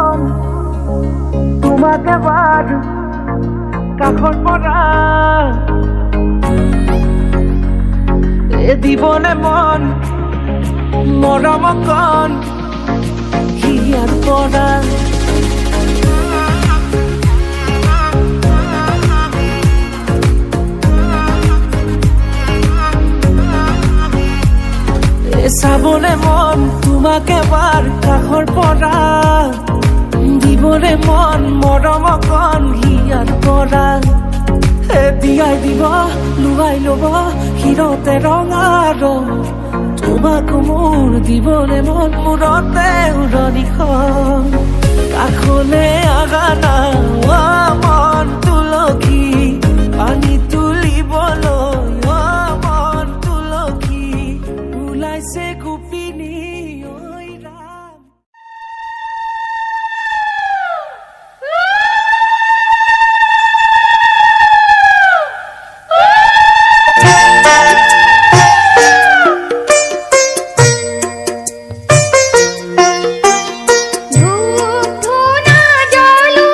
মন তোমাকে বাৰ কাখন পৰা এ দিবনে মন মৰম কন হিয়াৰ পৰা চাবলে মন তোমাকে বাৰ কাষৰ পৰা দিবলে মন মৰম কণ হিয়াৰ পৰা দিয়াই দিব লুৱাই ল'ব হিৰতে ৰঙা ৰং তোমাক মোৰ দিবলে মন মূৰতে উৰণিখন কাষলে আগা না মন তুলসী পানী তুলিবলৈ মন তুলসী ওলাইছে গোপিনী ঐ ৰাম ধূপ ধূনা জ্বলো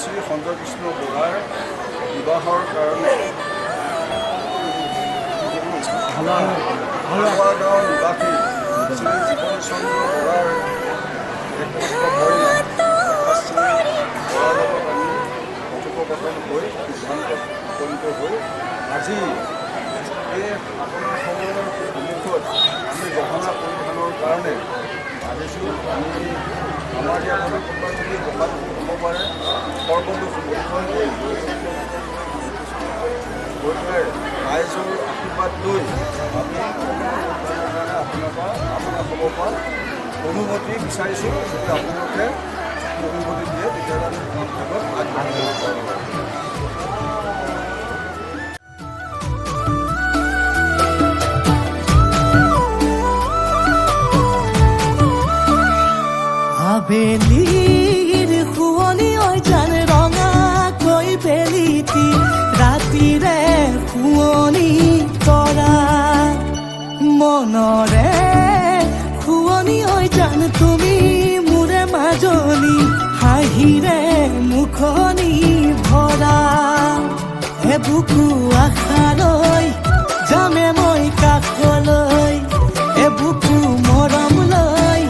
শ্ৰী সঞ্জয় কৃষ্ণ বৰাৰ বিবাহৰ কাৰণে হালোৱা গাঁৱৰ নিবাসী শ্ৰী জীৱন চন্দ্ৰ বৰাৰ একমাত্ৰ কন্যা শ্ৰী বৰাৰ লগত আমি কথোপকথন হৈ সিদ্ধান্তত উপনীত হৈ আজি এই আপোনাৰ সময়ৰ সন্মুখত আমি গহনা পৰিধানৰ কাৰণে ভাবিছোঁ আমি আমাৰ ইয়াত আমি কোনোবা যদি বহাত হ'ব পাৰে সৰ্বটো সমৰ্থন কৰি গৈ পেলাই ৰাইজৰ আশীৰ্বাদ লৈ আমি কাৰণে আপোনাৰ হ'ব পৰা অনুমতি বিচাৰিছোঁ যদি আপোনালোকে অনুমতি দিয়ে তেতিয়াহ'লে আমি ভাগত আগবাঢ়িব পাৰিম। আবেলিৰ শুৱনি ঐ জান ৰঙাকৈ বেলিটি ৰাতিৰে শুৱনি তৰা মনৰে শুৱনি ঐ জান তুমি মোৰে মাজনী হাঁহিৰে মুখনি ভৰা এবুকু আশালৈ যামে মই কাষলৈ এবুকু মৰম লৈ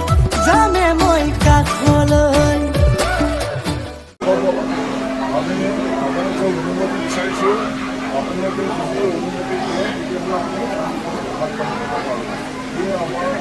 যামে মই কাষলৈ। আমি আপোনালোকৰ অনুমতি বিচাৰিছোঁ আপোনালোকে যদি অনুমতি দিয়ে তেতিয়াহ'লে আমি আগবাঢ়িব পাৰোঁ। এই আমাৰ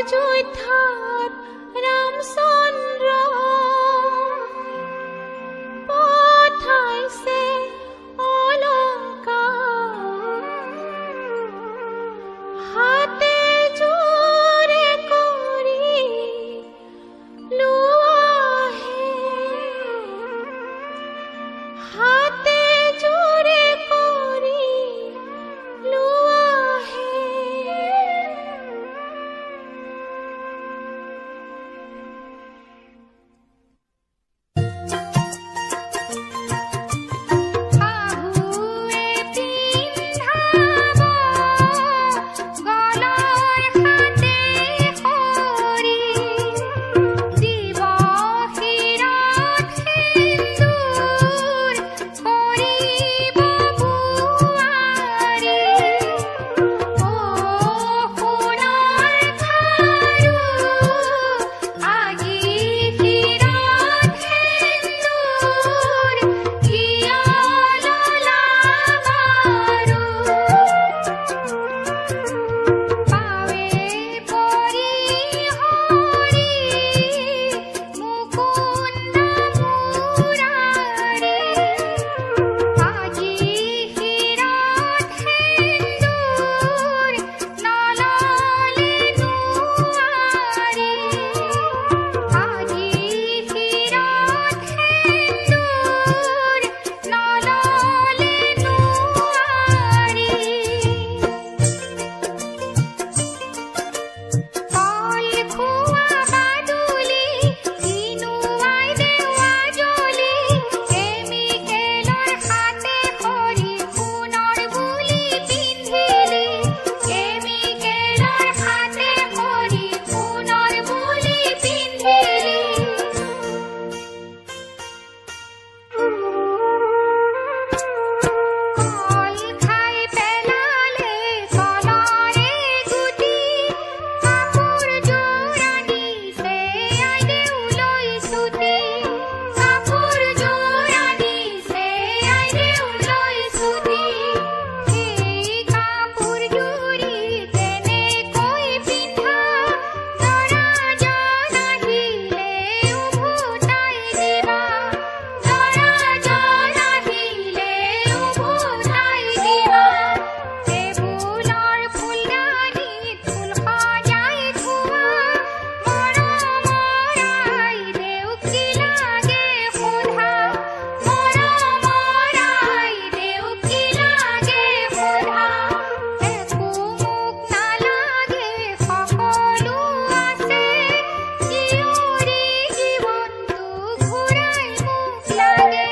অযোধ্যাৰ ৰামচন্দ্ৰ পঠাইছে অলংকাৰ হাতে জোৰে কৰি লোৱাহে হাতে জোৰে কৰি লোৱাহে আহুৱে পিন্ধাব গলৰ হাতে সৰি দিব শিৰত সেন্দুৰ কৰিব বোৱাৰী ও সোণৰ খাৰু আজি শিৰত সেন্দুৰ কিয় ললা বাৰু পাৱে পৰি হৰি মুকুন্দ মুৰাৰী আজি শিৰত সেন্দুৰ নললে নোৱাৰি আজি শিৰত সেন্দুৰ নললে নোৱাৰি কল খোৱা বাদুলি কিনুৱাই দেৱা জলি কেমিকেলৰ হাতে সৰি সোণৰ বুলি পিন্ধিলি কেমিকেলৰ হাতে সৰি সোণৰ বুলি পিন্ধিলি কল খাই পেলালে কলৰে গুটি কাপোৰ যোৰ আনিছে আইদেউ লৈ ছুটি কাপোৰ যোৰ আনিছে আইদেউ লৈ ছুটি সেই কাপোৰ জোৰি কেনেকৈ পিন্ধা ল'ৰাজন আহিলে উভতাই দিবা ল'ৰাজন আহিলে উভতাই দিবা টেবুলৰ ফুলদানিত ফুল সজাই থোৱা মৰমৰ আইদেউক কি লাগে সোধা মৰমৰ আইদেউক কি লাগে সোধা একো মোক নালাগে সকলো আছে জীয়ৰী জীৱনটো ঘূৰাই মোক লাগে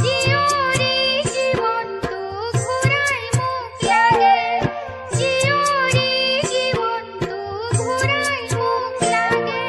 জীয়ৰী জীৱনটো ঘূৰাই মোক লাগে জীয়ৰী জীৱনটো ঘূৰাই মোক লাগে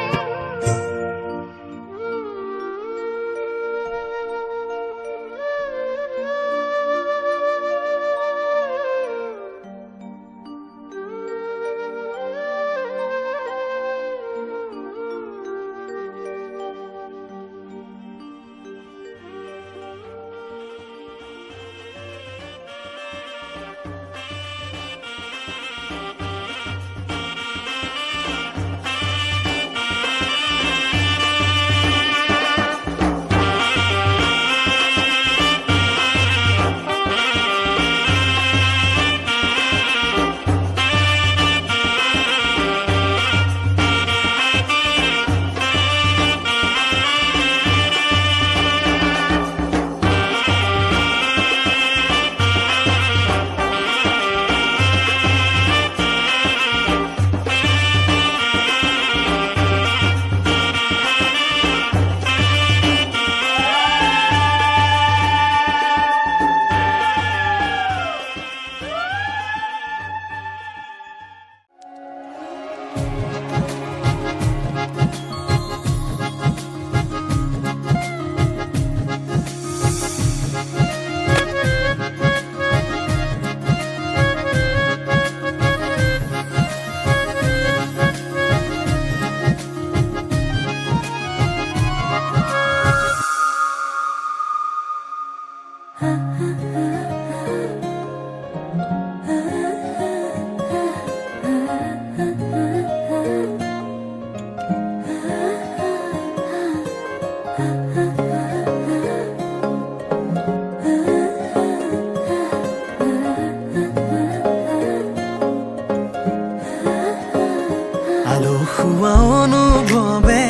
আলসুৱা অনুভৱে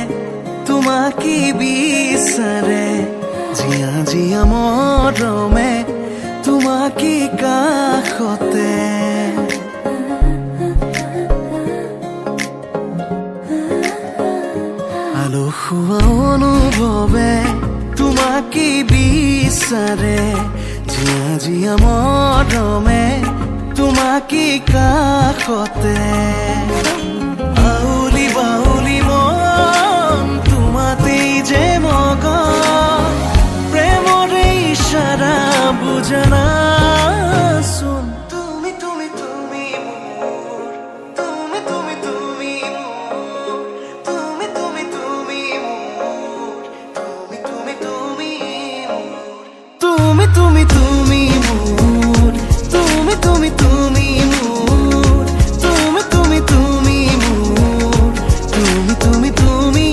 তোমাকে বিচাৰে জিয়া জিয়া মৰমে তোমাকে কাষতে আলসুৱা অনুভৱে তোমাকে বিচাৰে জিয়া জিয়া মৰমে তোমাকে কাষতে আউলি বাউলি মন তোমাতেই যে মগন প্ৰেমৰে ইশাৰা বুজনাচোন তুমি তুমি তুমি মোৰ তুমি তুমি তুমি মোৰ তুমি তুমি তুমি মোৰ তুমি তুমি তুমি মোৰ তুমি তুমি তুমি মোৰ তুমি তুমি তুমি মোৰ তুমি তুমি তুমি মোৰ তুমি তুমি তুমি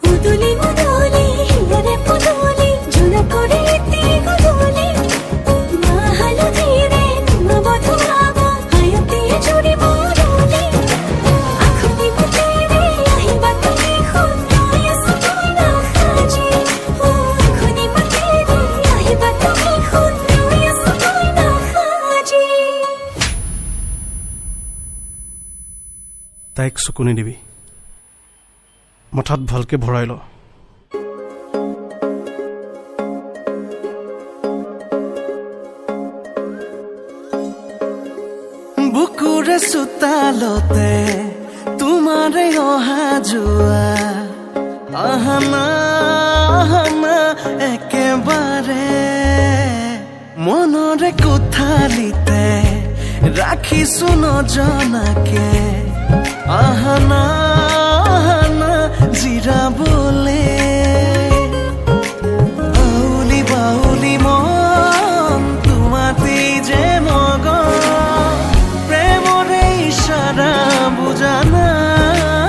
উদুলি উদুলি হিয়ারে পুদুলি জোনা করে এতে গুদুলি মা হালো ধীরে তোমা বধু ভাবো আয়তে জুড়ে মরুলি আখুনি বুতেরে আহিবা তুমি খুন রয়েস তুই না খাজি ও আখুনি বুতেরে আহিবা তুমি খুন রয়েস তুই না খাজি তাইক চকু নিদিবি মাথাত ভালকে ভৰাই ল বুকুৰে চোতালতে তোমাৰে অহা যোৱা আহানা আহানা একেবাৰে মনৰে কোঠালিতে ৰাখিছো নজনাকে আহানা আহানা জিৰাবলে আউলি বাউলি মন তোমাতেই যে মগন প্ৰেমৰে ইশাৰা বুজনাচোন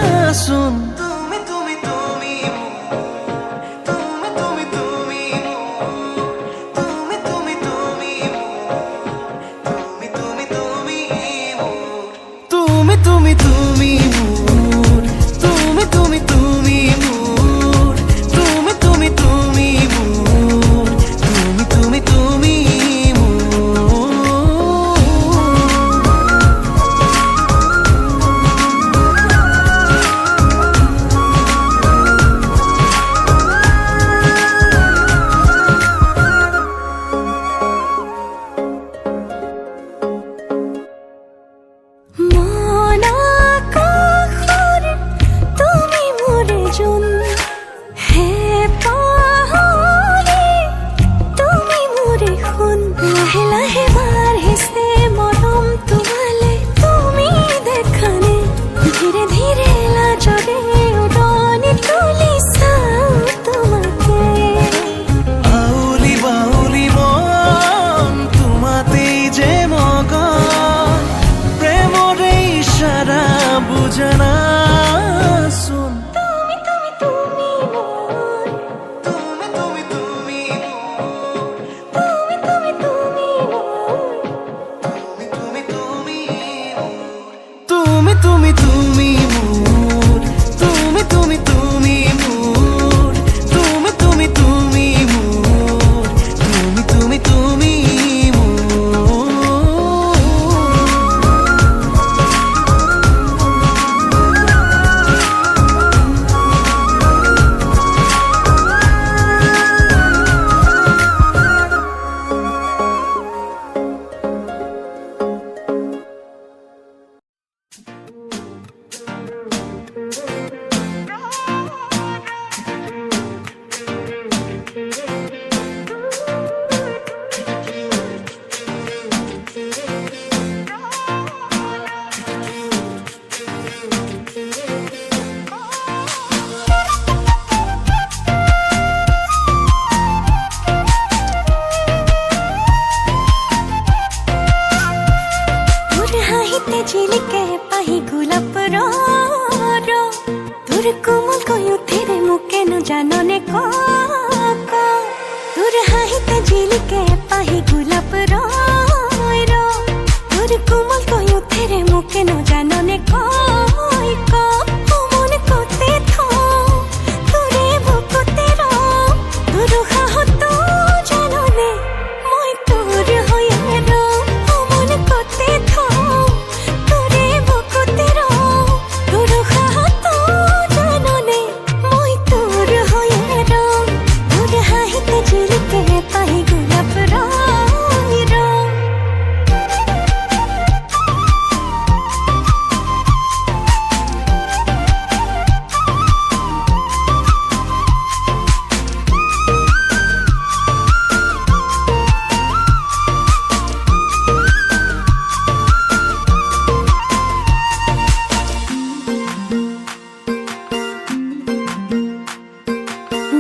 তুমি তুমি তুমি তুমি তুমি তুমি তুমি তুমি তুমি তুমি তুমি তুমি তুমি তুমি তুমি মোৰ তুমি তুমি তুমি মোৰ তুমি তুমি তুমি মোৰ তুমি তুমি তুমি মোৰ মন আকাশৰে তুমি মোৰে জোন হে পাহৰি তুমি মোৰে সোণ লাহে লাহে বাঢ়িছে মৰম তোমালে তুমি দেখানে ধীৰে ধীৰে লাজৰে উৰণি তুলি চাওঁ তোমাকে আউলি বাউলি মন তোমাতেই যে মগন প্ৰেমৰে ইশাৰা বুজনাচোন তুমি তুমি তুমি মোৰ তুমি তুমি তুমি তুমি তুমি তুমি মোৰ তুমি তুমি তুমি তুমি তুমি মোৰ তুমি তুমি তুমি মোৰ তুমি তুমি তুমি মোৰ তুমি তুমি তুমি মোৰ ঝিলিকে পাহি গোলাপ তোর কোমল কয়ুথিরে মুকে ন জাননে ক তোর হাহিতে ঝিলিকে পাহি মোর কোমল কয়ুথেরে মুকে ন জাননে কই ক ও মন কোতে থো তোরে বুকুতে র দুরুহা হতো জাননে মই তোর হয়ে র ও মন কোতে থো তোরে বুকুতে র দুরুহা হতো জাননে মই তোর হয়ে র তোর হাহিতে চিরকে পাই গোলাপ রই র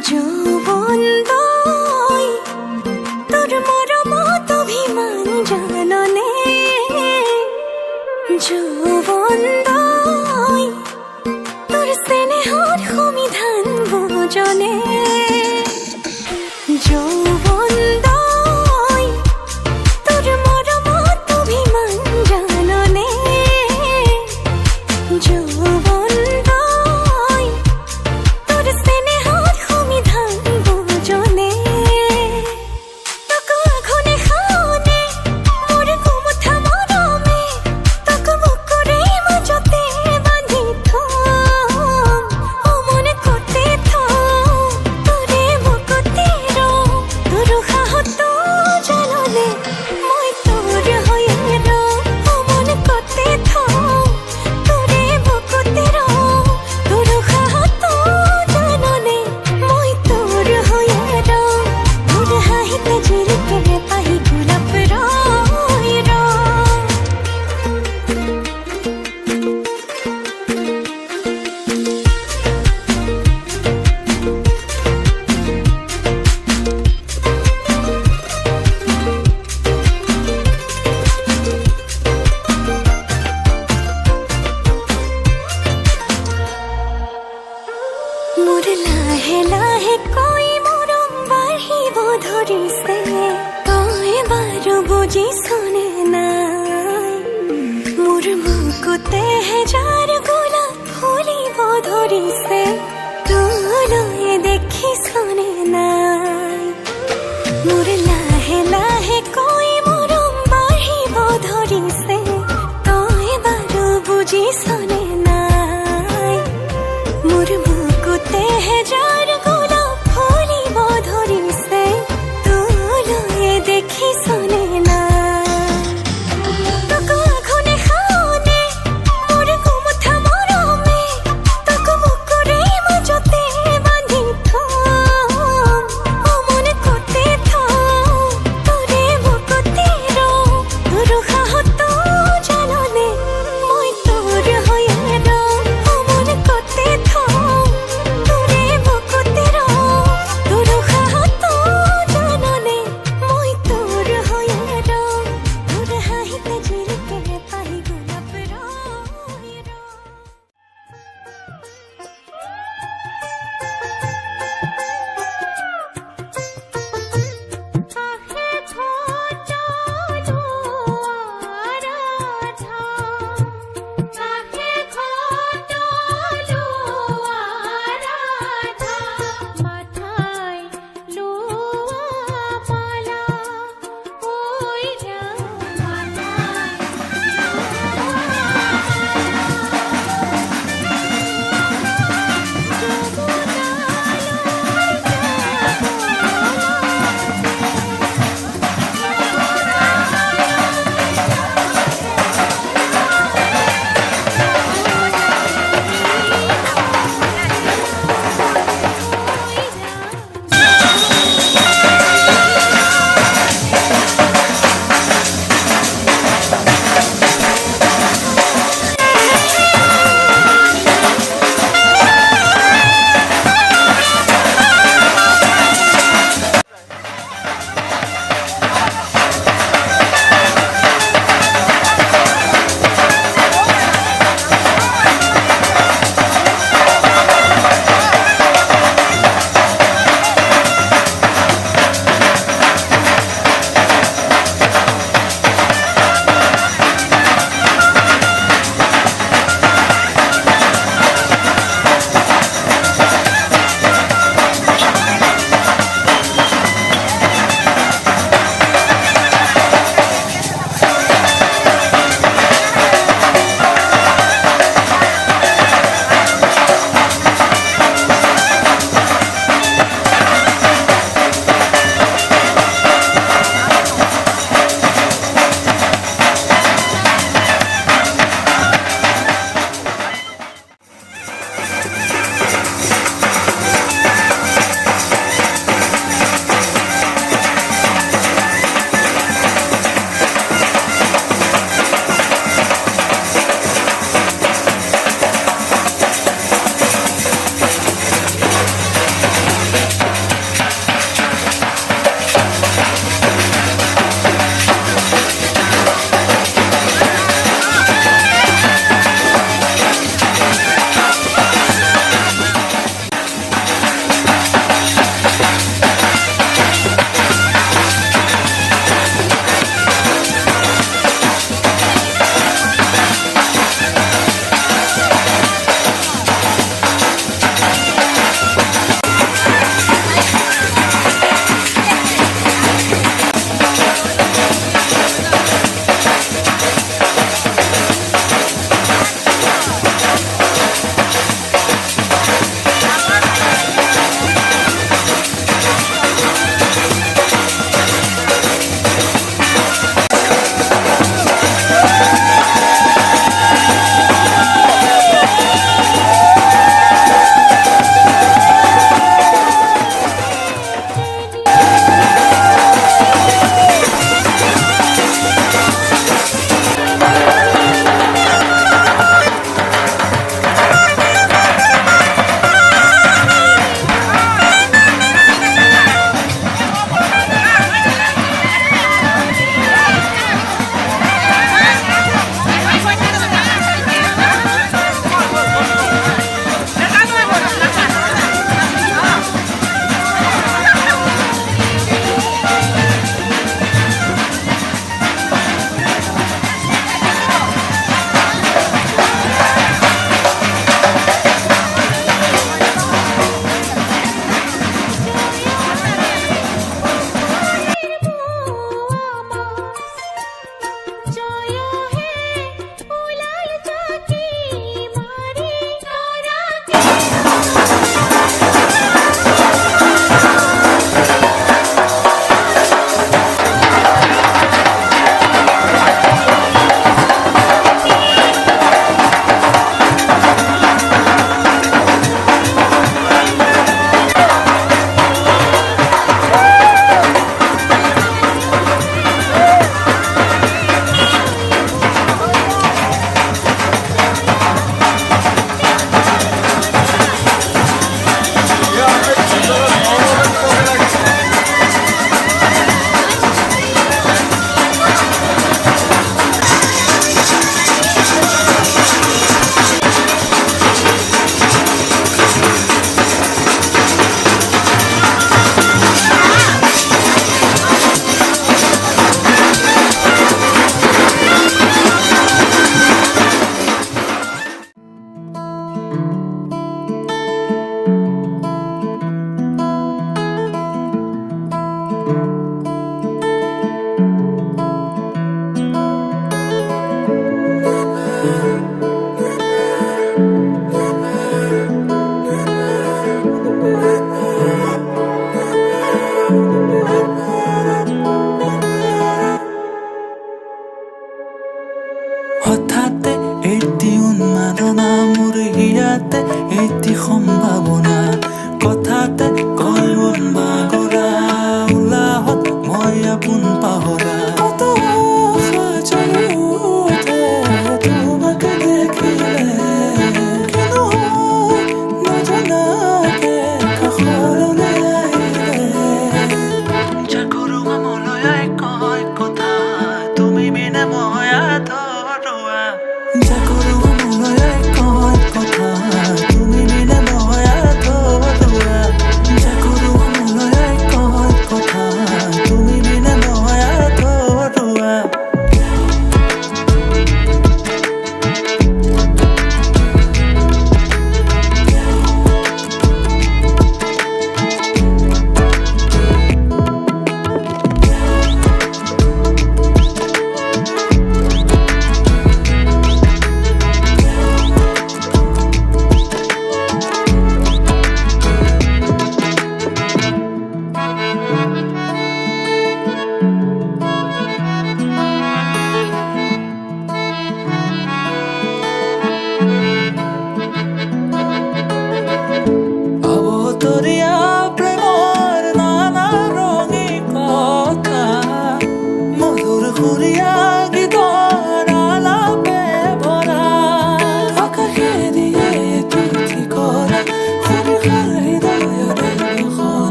যৌবন দই তোর মরমত অভিমান জাননে যৌবন দই তোর স্নেহর সমিধান বোজনে যৌবন দই তোর মরমত অভিমান জাননে যৌবন দই তোর স্নেহর সমিধান বোজনে তক আঘনে খাওনে মোর কুমুঠা মরমে তক বুকুরে মাজতে বান্ধি থম ও মনে কোতে থ তোরে বুকুতে র দুরুহা হতো জাননে মই তোর হয়ে র ও মনে কোতে থ তোরে বুকুতে র দুরুহা হতো জাননে মই তোর হয়ে র তোর হাহিতে চিরকে পাই গোলাপ রই র মোর লাহে লাহে কই মরম বাঢ়িব ধৰিছে তই বাৰু বুজি শুনে নাই মোৰ বুকুতেহে যাৰ গোলাপ ফুলিব ধৰিছে তোলৈ দেখি শুনে নাই মোৰ লাহে লাহে কই মৰম বাঢ়িব ধৰিছে তই বাৰু বুজি শুনে নাই মোৰ বুকুতেহে যাৰ গোলাপ ফুলিব ধৰিছে তোলৈ দেখি শুনে নাই তক আঘনে খাওনে মোৰ কুমুঠা মৰমে তক বুকুৰে মাজতে বান্ধি থম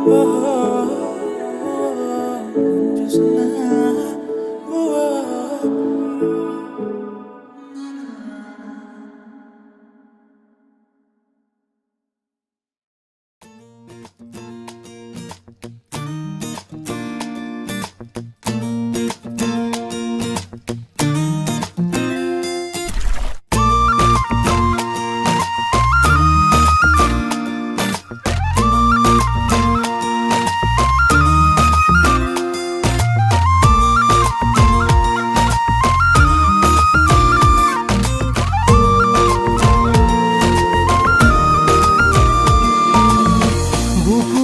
বুকু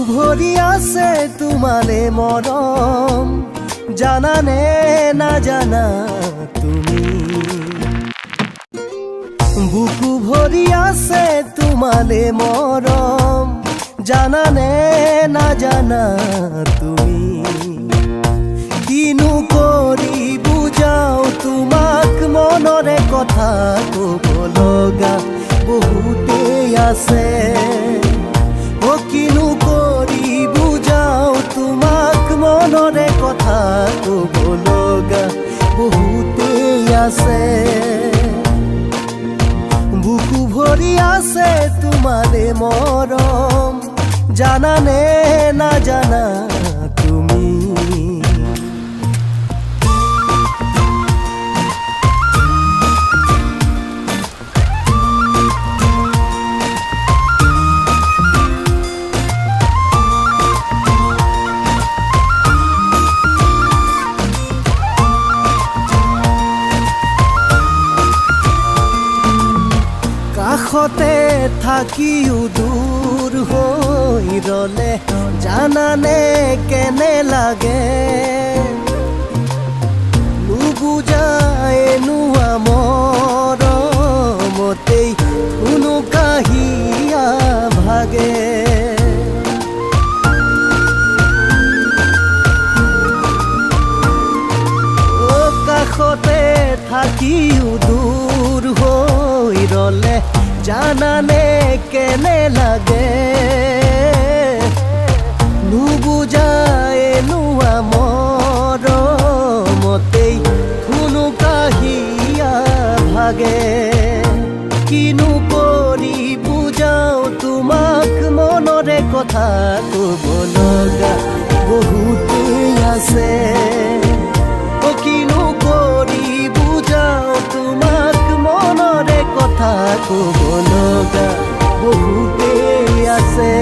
ভৰি আছে তোমালে মৰম, জানানে নাজানা তুমি। বুকু ভৰি আছে তোমালে মৰম, জানানে নাজানা তুমি। কিনো কৰি বুজাও তোমাক, মনৰে কথা ক'ব লগা বহুতেই আছে। ও কিনো কৰি বুজাও তোমাক, মনৰে কথা ক'ব লগা বহুতেই আছে। বুকু ভৰি আছে তোমালে মৰম, জানানে নাজানা তুমি। কাষতে থাকিও দূৰ হৈ ৰলে, জানানে কেনে লাগে। নুবুজাই নোৱা মৰমতেই কোনো কাহিয়া ভাগে। কাষতে থাকিও দূৰ হৈ ৰলে, জানানে কেনে লাগে। নুবুজাই নোৱা মৰমতেই কোনো কাহিয়া ভাগে। কিনো কৰি বুজাও তোমাক, মনৰে কথা ক'ব লগা বহুতেই আছে। ও কিনো কৰি বুজাও তোমাক, মনৰে কথা ক'ব লগা বহুতেই আছে।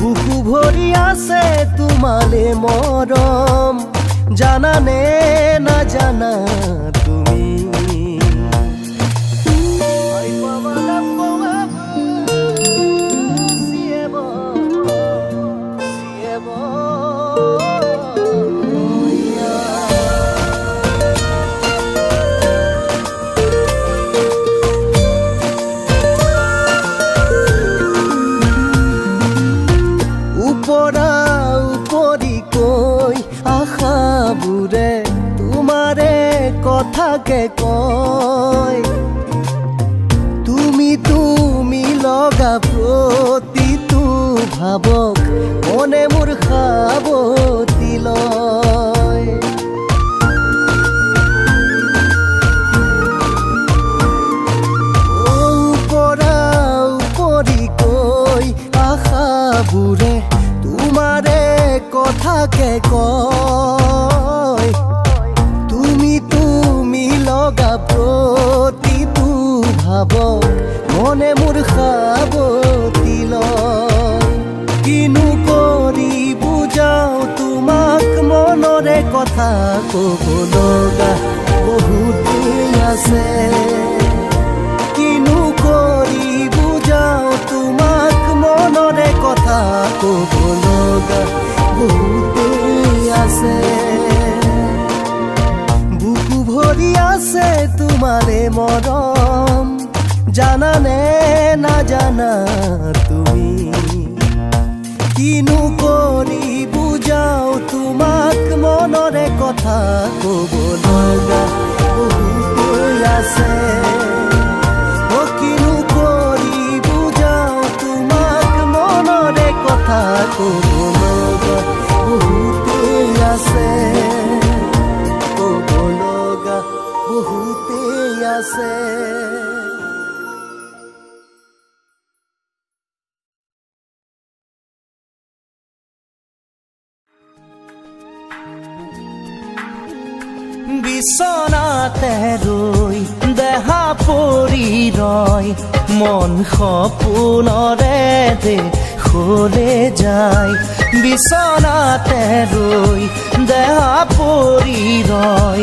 বুকু ভৰি আছে তোমালে মৰম, জানানে নাজানা তুমি। উপৰা উপৰি কৈ আশাবোৰে তোমাৰে কথাকে কয়। তুমি তুমি লগা প্ৰতিটো ভাৱক, মনে মোৰ সাৱতি লয়। উপৰা উপৰি কৈ আশাবোৰে তোমাৰে কথাকে কয়। তুমি তুমি লগা প্ৰতিটো ভাৱক, মনে মোৰ সাৱতি লয়। কিনো কৰি বুজাও তোমাক, মনৰে কথা ক'ব লগা বহুতেই আছে। কিনো কৰি বুজাও তোমাক, মনৰে কথা ক'ব লগা বহুতেই আছে। বুকু ভৰি আছে তোমালে মৰম, জানানে নাজানা তুমি। কিনো কৰি বুজাও তোমাক, মনৰে কথা ক'ব লগা বহুতেই আছে। ও কিনো কৰি বুজাও তোমাক, মনৰে কথা ক'বলগা বহুতেই আছে, ক'বলগা বহুতেই আছে। বিছনাতে ৰৈ দেহা পৰি ৰয়, মন সপোনৰে দেশলে যায়। বিছনাতে ৰৈ দেহা পৰি ৰয়,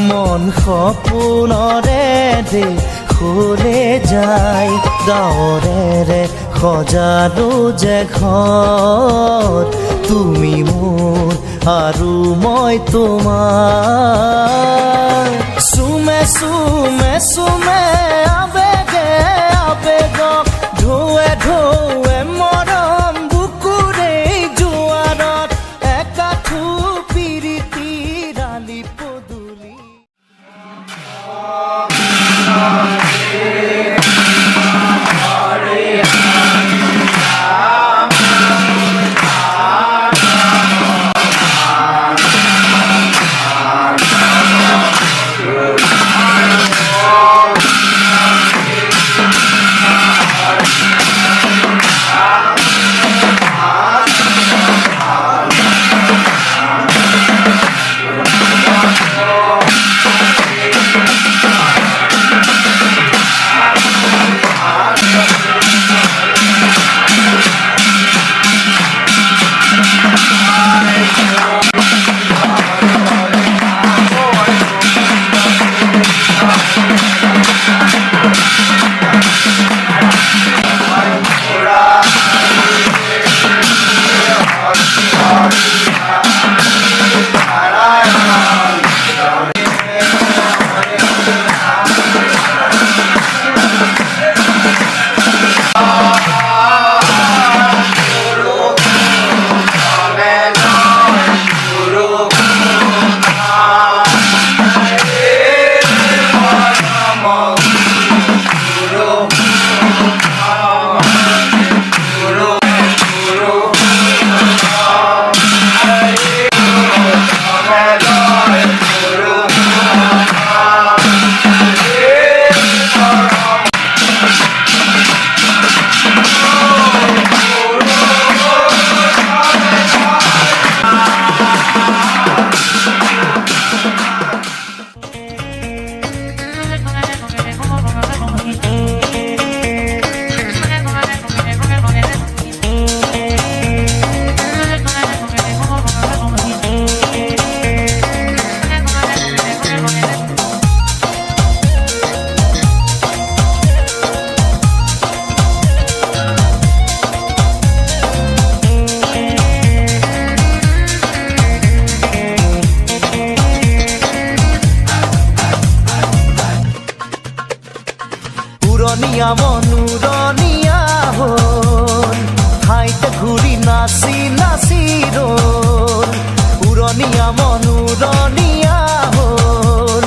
মন সপোনৰে দেশলে যায়। ডাৱৰেৰে সজালো যে ঘৰ, তুমি মোৰ আৰু মই তোমাৰ। চুমে চুমে চুমে আবেগে আবেগক ঢৌৱে ঢৌৱে মৰম বুকুৰে জোৱাৰত, একাঠু পিৰিতিৰ আলি পদূলি। উৰণীয়া মনোৰণীয়া হ'ল, ঠাইতে ঘূৰি নাচি নাচি ৰ'ল। উৰণীয়া মনোৰণীয়া হ'ল,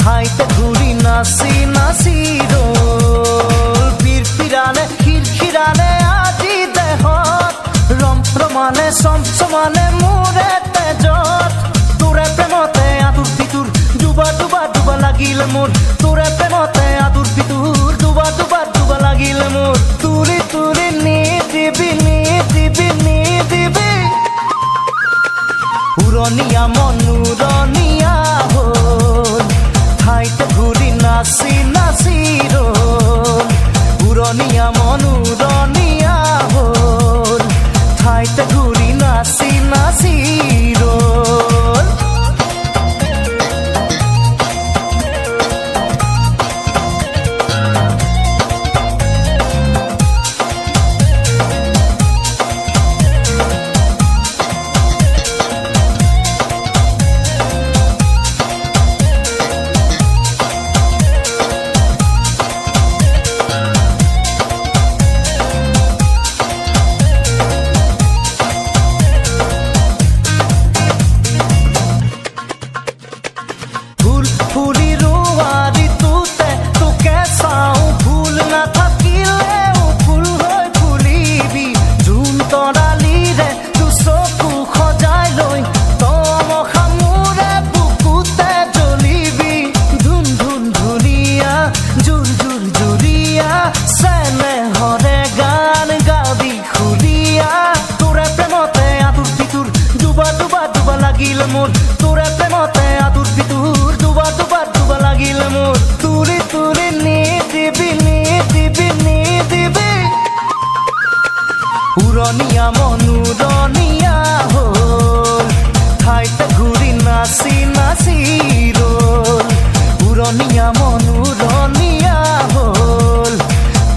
ঠাইতে ঘূৰি নাচি নাচি ৰ'ল। পিৰপিৰালে খিৰখিৰালে আজি দেহত, ৰমৰমালে চমচমালে মোৰে তেজত। তোৰে প্ৰেমতে আঁতুৰ পিতুৰ ডুবা ডুবা ডুবা লাগিল মোৰ, তোৰে প্ৰেমতে আঁতুৰ পিতুৰ ডুবা ডুবা ডুবা লাগিল মোৰ। তুলি তুলি নিদিবি নিদিবি নিদিবি। উৰণীয়া মনোৰণীয়া হ'ল, ঠাইতে ঘূৰি নাচি নাচি ৰ'ল। উৰণীয়া মনোৰণীয়া হ'ল, ঠাইতে ঘূৰি নাচি নাচি ৰ'ল। উৰণীয়া মনোৰণীয়া হ'ল ঠাইত ঘূৰি নাচি নাচি ৰ'ল উৰণীয়া মনোৰণীয়া হ'ল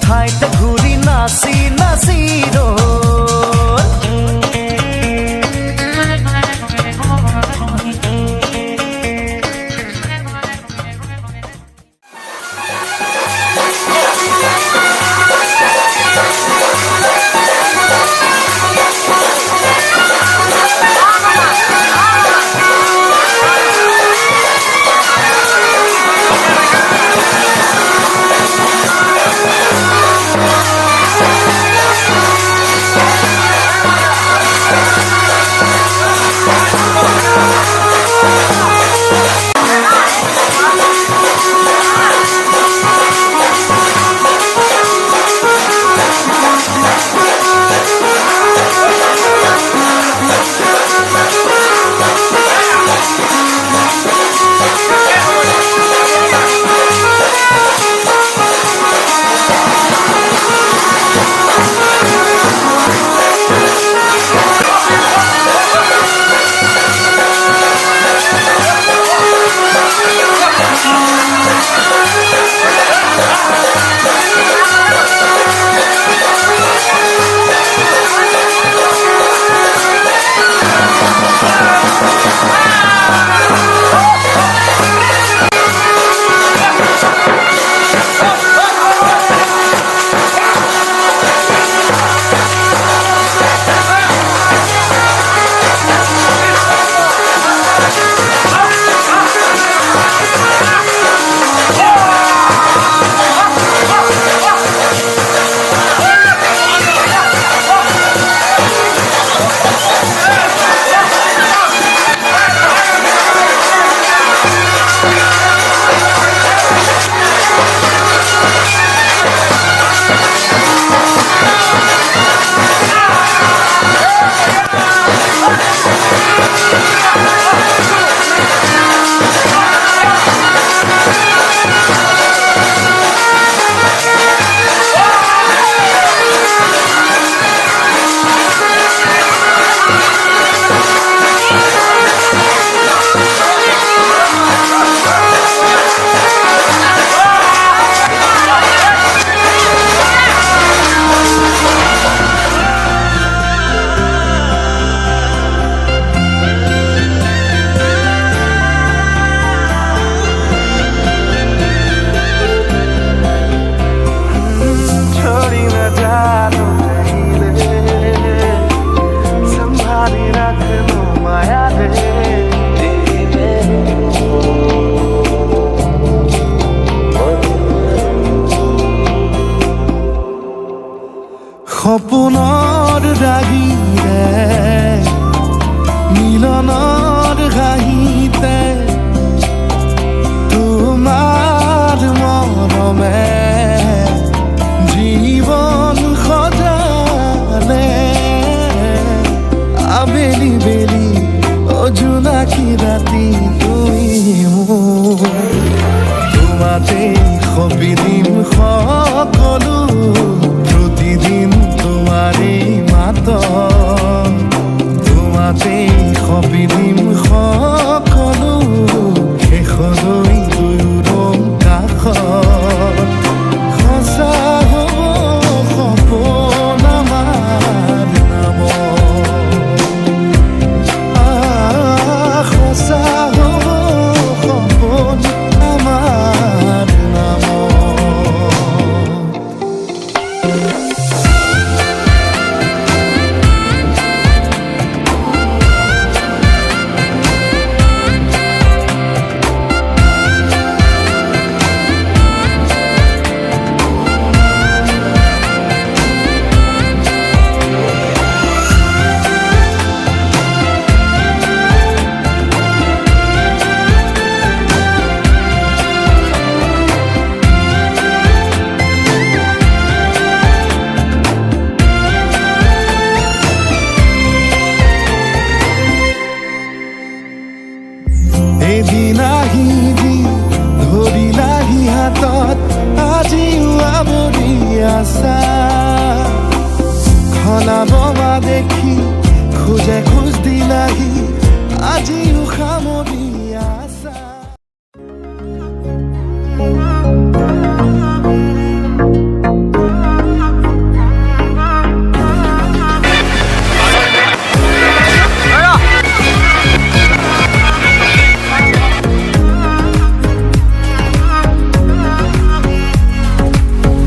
ঠাইত ঘূৰি নাচি নাচি ৰ'ল সপোনৰ ৰাগীৰে মিলনৰ ঘাঁহিতে তোমাৰ মৰমে জীৱন সজালে আবেলি বেলি অজোনাকি ৰাতি তুমি মোৰ তোমাতে সবিদিন সকলো প্ৰতিদিন তোমাৰে মাত তোমাতে সবিদিন সকলো শেষলৈ দুয়োৰং কাষত সঁচা হ'ব সপোন আমাৰ নামত জনাবমা দেখি খোজে খোজ দিলাহি আজিও সামৰি আছা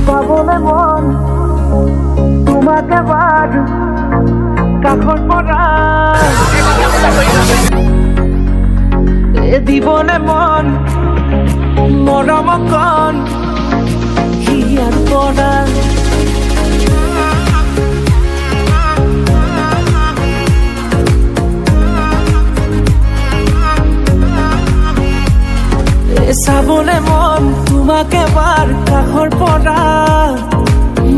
পাবলে মন তোমাকে বাদ কাষৰ পৰা এ দিবনে মন মৰম কণ হিয়াৰ পৰা চাবলে মন তোমাকে এবাৰ কাষৰ পৰা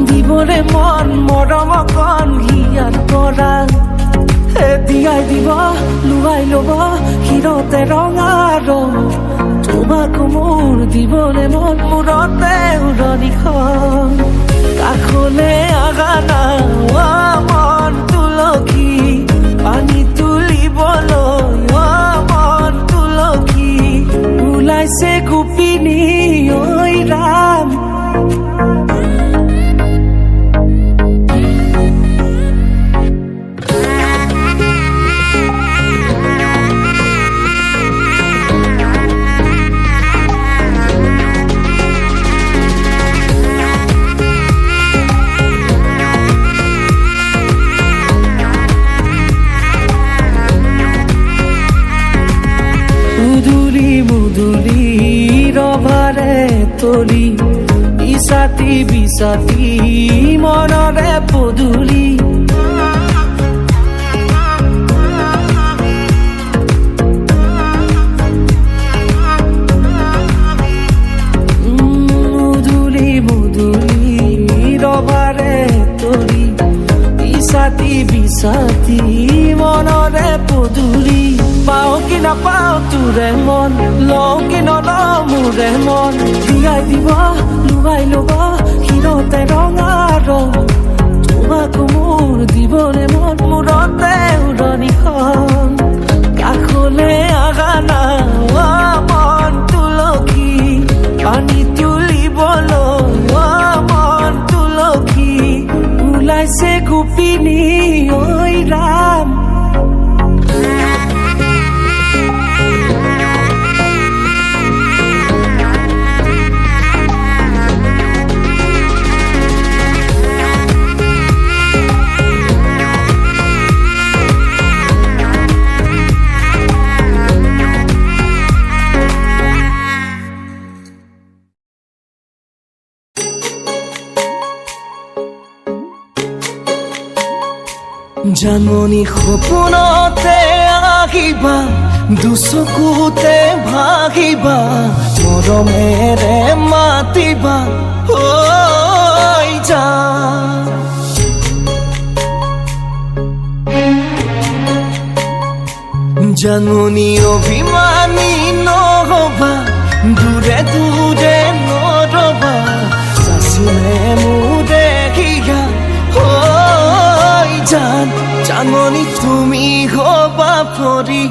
দিবলে মন মৰম কণ হিয়াৰ পৰা দিয়াই দিব লুৱাই ল'ব শিৰতে ৰঙা ৰং তোমাক মোৰ দিবলে মন মূৰতে উৰণিখন কাষলে আগানা মন তুলসী পানী তুলিবলৈ মন তুলসী ওলাইছে গোপিনী ঐ ৰাম তলি বিচাতি বিচাতি মনৰে পদূলি মুধুলি মুধুলি ৰবাৰে তলি বিচাতি বিচাতি মনৰে পদূলি পাও কি নাপাও তোৰে মন লওঁ কি নলওঁ মোৰে মন দিয়াই দিব লুৱাই ল'ব শিৰতে ৰঙা ৰং তোমাক মোৰ দিবলে মন মূৰতে উৰণিখন কাষলে আগানা মন তুলসী পানী তুলিবলৈ মন তুলসী ওলাইছে গোপিনী ঐ ৰাম জাননী সপোনতে আহিবা দুচকুতে ভাগিবা মৰমেৰে মাতিবা ঐ জান জাননী অভিমানী নহবা দূৰে দূৰে নৰবা চাচিলে মোৰে হিয়া জান জাননী তুমি হবা পৰি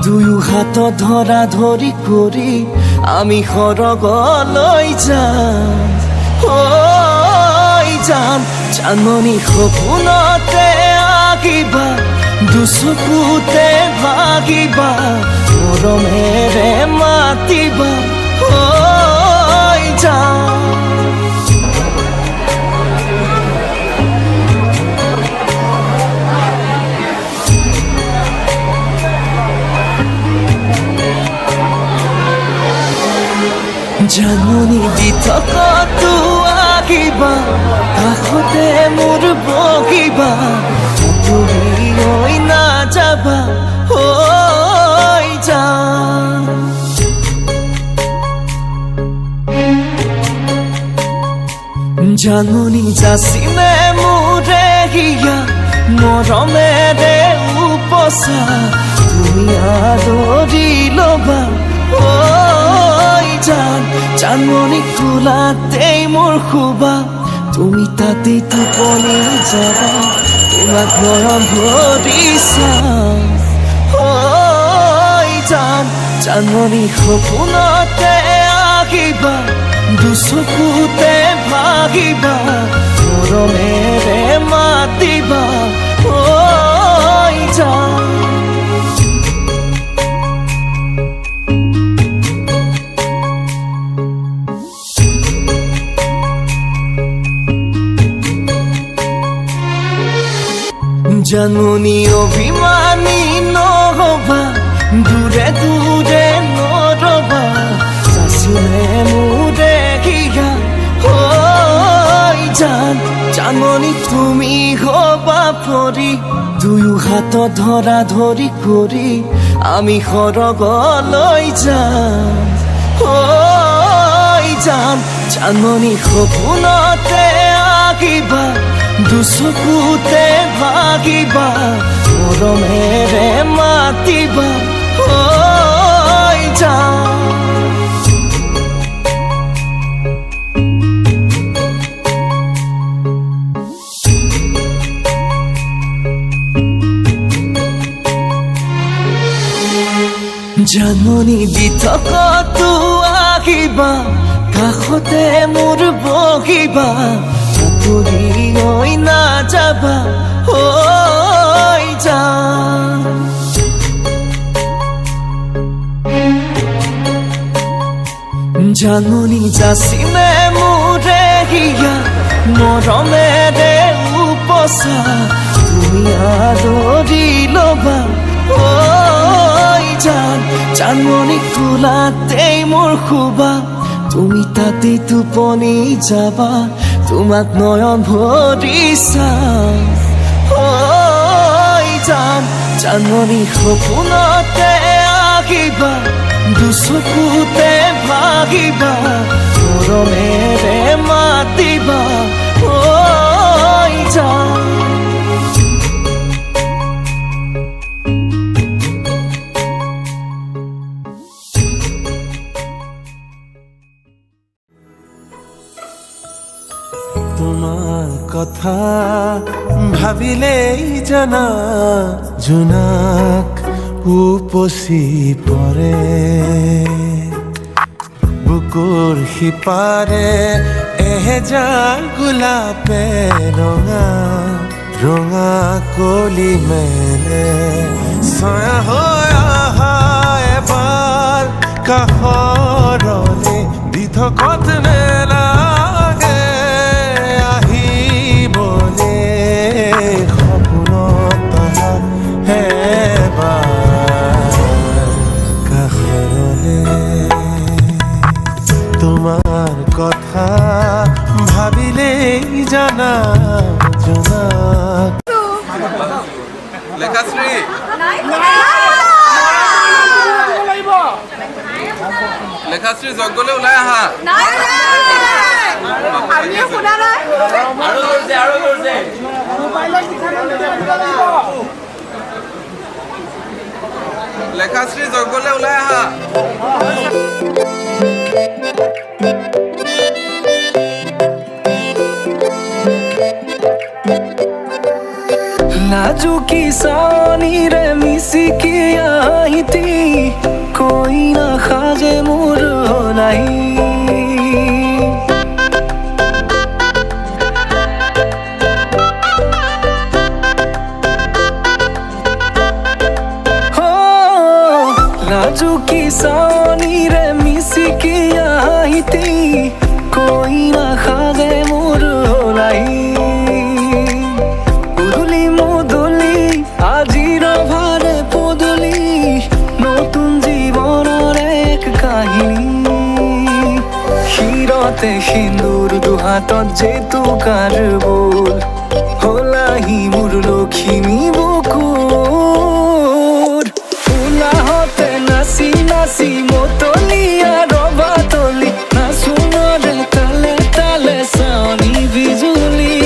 দুয়ো হাত ধৰা ধৰি কৰি আমি সৰগলৈ যাম যাম জাননী সপোনতে আহিবা দুচকুতে ভাগিবা মৰমেৰে মাতিবা যাম জাননী দি থকাতো আহিবা কাষতে মোৰ বহিবা তুমি ঐ নাযাবা জান জাননী যাচিলে মোৰে হিয়া মৰমেৰে উপচা তুমি আদৰি ল'বা জান জাননী কোলাতেই মোৰ শুবা তুমি তাতেই টোপনি যাবা তোমাক নয়ন ভৰি চাম জান জাননী সপোনতে আহিবা দুচকুতে ভাগিবা মৰমেৰে মাতিবা জান জাননী অভিমানী নহবা দূৰে দূৰে নৰবা চাচিলে মোৰে হিয়া জান জাননী তুমি হবা পৰি দুয়ো হাত ধৰা ধৰি কৰি আমি সৰগলৈ যাম যাম জাননী সপোনতে আহিবা দুচকুতে ভাগিবা মৰমেৰে মাতিবা যাম জাননী দি থকাতো আহিবা কাষতে মোৰ বহিবা আঁতৰি হৈ নাযাবা জান জাননী যাচিলে মোৰে হিয়া মৰমেৰে উপচা তুমি আদৰি ল'বা জান জাননী কোলাতেই মোৰ শুবা তুমি তাতে টোপনি যাবা তোমাক নয়ন ভৰি চাম জান জাননী সপোনতে আহিবা দুচকুতে ভাগিবা মৰমেৰে মাতিবা জান তোমাৰ কথা ভাবিলেই জানা জোনাক উপচি পৰে বুকুৰ সিপাৰে এহেজাৰ গোলাপে ৰঙা ৰঙা কলি মেলে ছায়া হৈ আহা এবাৰ কাষৰলে দি থকত নেলাগে আহিবলে সপোনত এবাৰ কাষৰলে তোমাৰ কথা ভাবিলেই জানা জোনাক লেখাশ্ৰী লেখাশ্ৰী জগলে ওলাই আহা লেখাশ্ৰী জগলে ওলাই আহা নাজুকি চাৱনীৰে মিচিকি আহিতি কৈ নাখাজে মোৰ নাই নাজুকি চাৱনীৰে মিচিকি আহিতি কৈ নাখাজে মোৰ নাই সিন্দুৰ দুহাতত যেতু কাৰবল হলাহি মোৰ লখিমী বুকুৰ ফুলাহতে নাচি নাচি মতলীয়া ৰবা তলি নাচোনৰে তালে তালে চাৱনী বিজুলি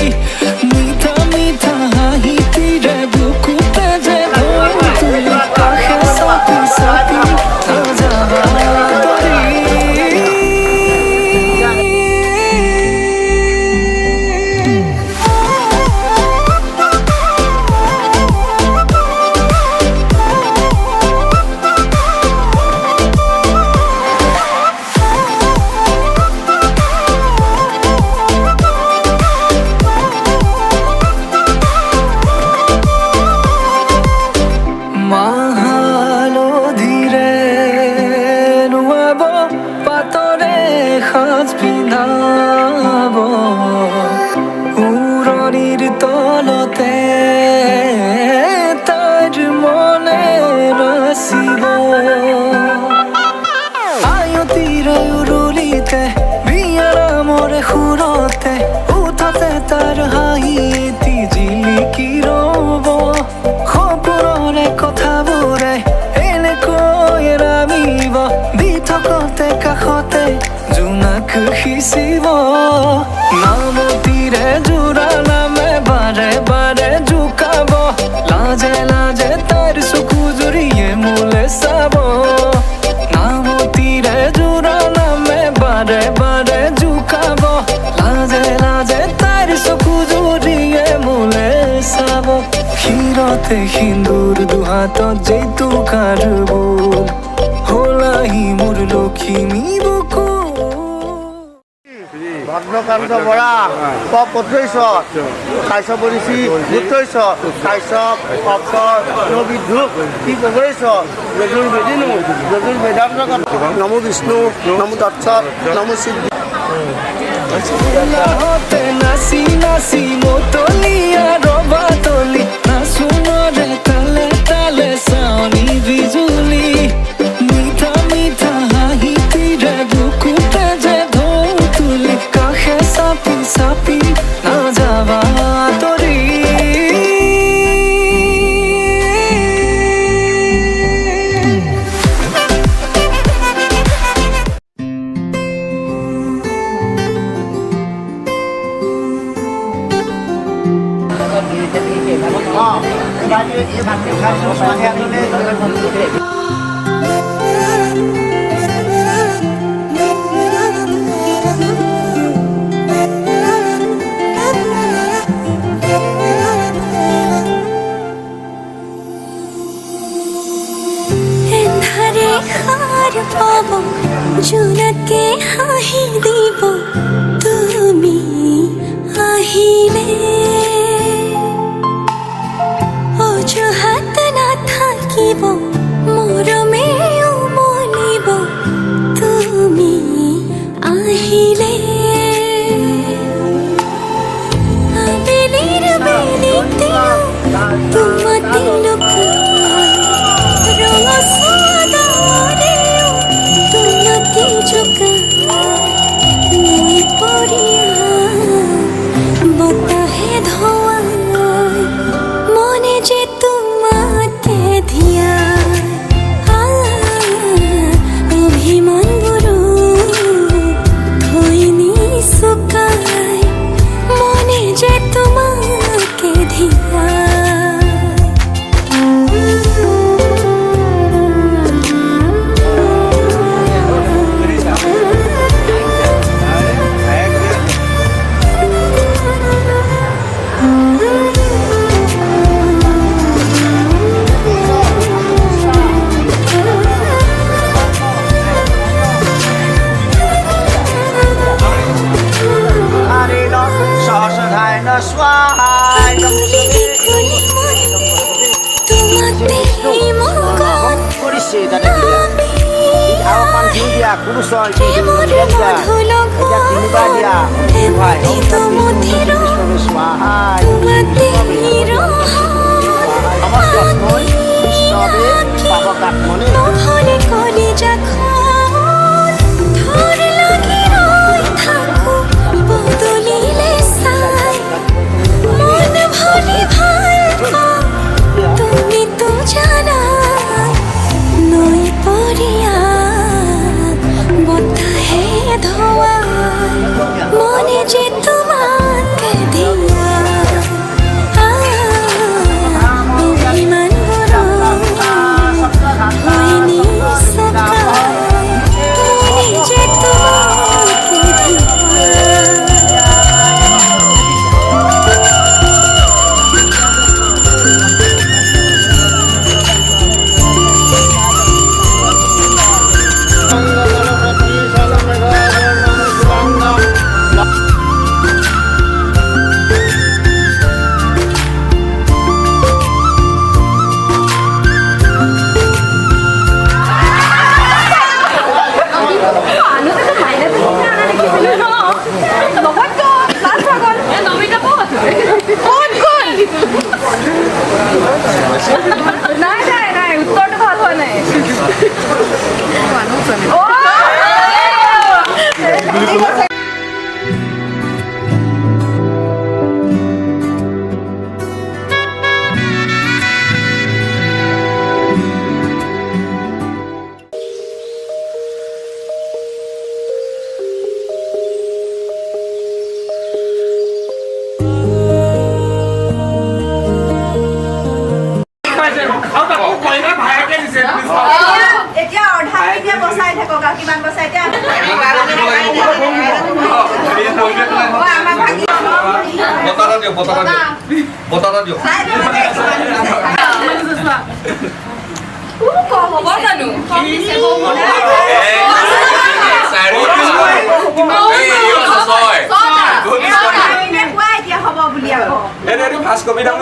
মিঠা মিঠা হাঁহিতিৰে বুকুতে যে ধৰি তুলি কাষে চাপি চাপি যাবা গাখীৰতে সিন্দুৰ দুহাতত জেতুকাৰ বোল হলাহি মোৰ লখিমী বকুল ভগ্নকান্ত বৰা পত্ৰৈছ খাইছ বলিছি পুত্ৰৈছ খাইছ অক্ষৰ নবিধূপ কি কবৈছ যজুৰ বেদিনু যজুৰ বেদান্ত নমো বিষ্ণু নমো তৎসৎ নমো সিদ্ধি উলাহতে নাচি নাচি মতলীয়া ৰবা তলি নাচোনৰে তালে তালে চাৱনি বিজুলি মিঠা মিঠা হাঁহিতিৰে বুকুতে যে ঢৌ তুলি কাষে চাপি চাপি নাযাবা তৰি এন্ধাৰে সাৰ পাব জোনাকে হাঁহি দিব তুমি আহিলে অজুহাত নাথাকিব মৰমে উমলিব তুমি আহিলে আবেলিৰ বেলিতেও তোমাতে লুকাই ৰঙা চাদৰেও তোমাতে জোকাই নৈ পৰিয়া বতাহে ধোৱাই মনে যে তোমাকে ধিয়া অভিমানবোৰো থৈ নিচুকাই মনে যে তোমাকে ধিয়া সহস্ৰধায় ন স্বাহায় কৰিছে তাতে অকণ দিও দিয়া কোনো চয় তিনিবাৰ দিয়া স্বাহায় সমস্ত বিশ্ববে পাবকাত্মনে বদলিলে চাই মন ভৰি ভাল তুমি তো জানা নৈ পৰিয়া বতাহে ধোৱাই মনে যে তোমাকে ধিয়া এতিয়া অৰ্ধা এতিয়া বচাই থাকক কিমান বচাই এতিয়া ফাৰ্ষ্ট কপি দাম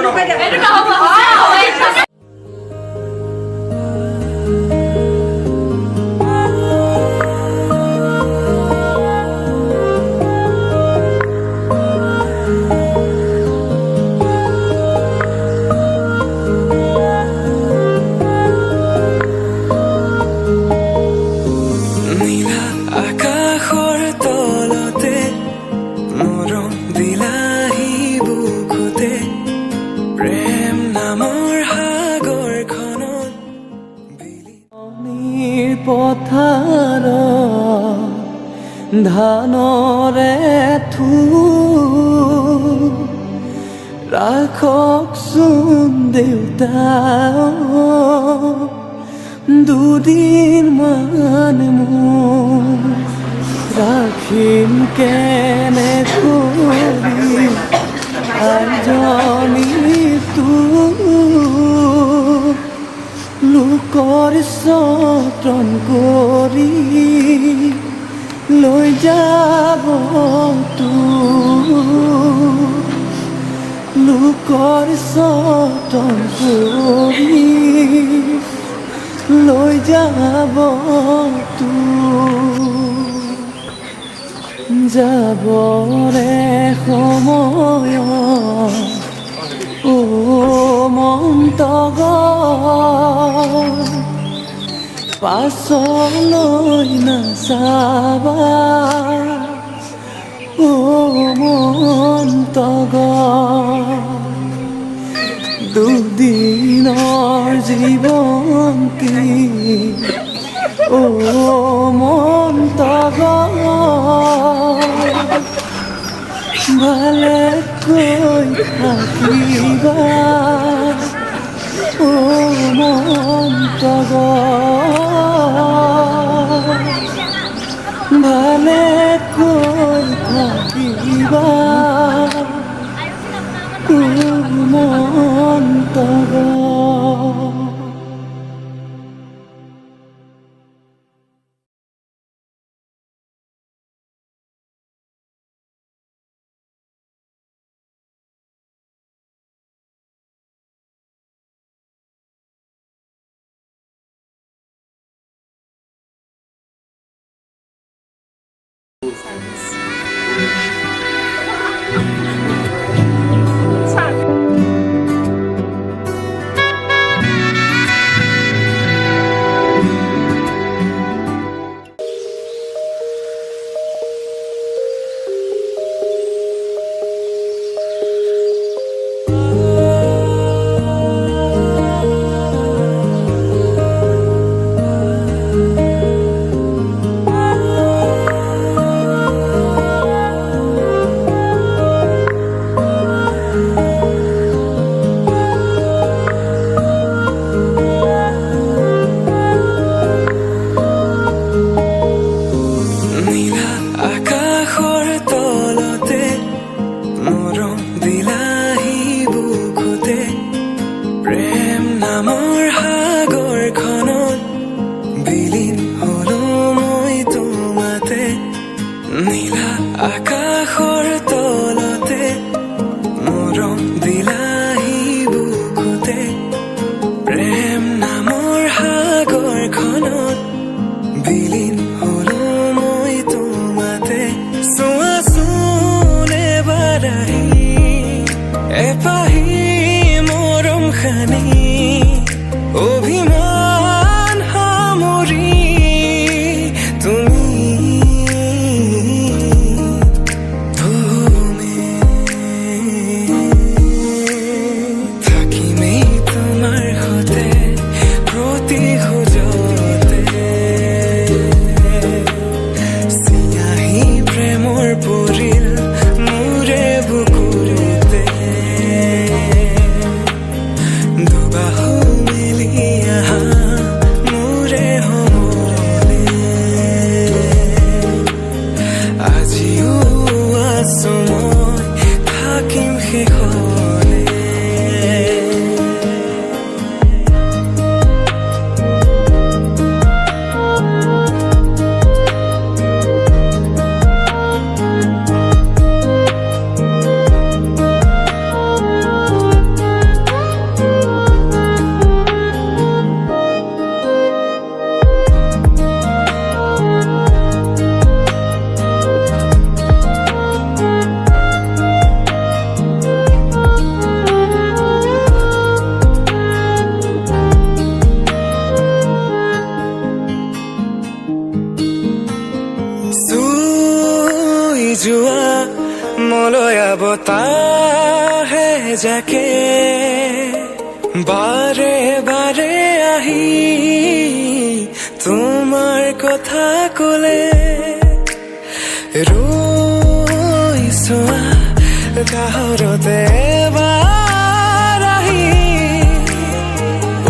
নীলা আকাশৰ তলতে মৰম দিলাহি বুকুতে প্ৰেম নামৰ সাগৰখনত বিলিৰ পথাৰ ধানৰে থু ৰাখকচোন দেউতা দুদিন মান মোক ৰাখিম কেনে কৰি আইজনী লোকৰ যতন কৰি লৈ যাব লোকৰ যতন কৰি লৈ যাব যাবৰে সময় ও মন্তগ পাছলৈ নাচাবা ও মন্তগ দুদিনৰ জীৱন্তী ও মন্তগ ভালেকৈ থাকিবা ও মন্তগ ভালেকৈ থাকিবা ও মন্তগ নীলা আকাশৰ তলতে মৰম দিলাহি বুকুতে প্ৰেম নামৰ সাগৰখনত বিলীন হলো মই তোমাতে চোৱাচোন এবাৰ আহি এপাহি মৰম খানি অভিমান সামৰি দুবাহু মেলি আহা বতাহে যাকে বাৰে বাৰে আহি তোমাৰ কথা ক'লে ৰৈছো কাষৰতে এবাৰ আহি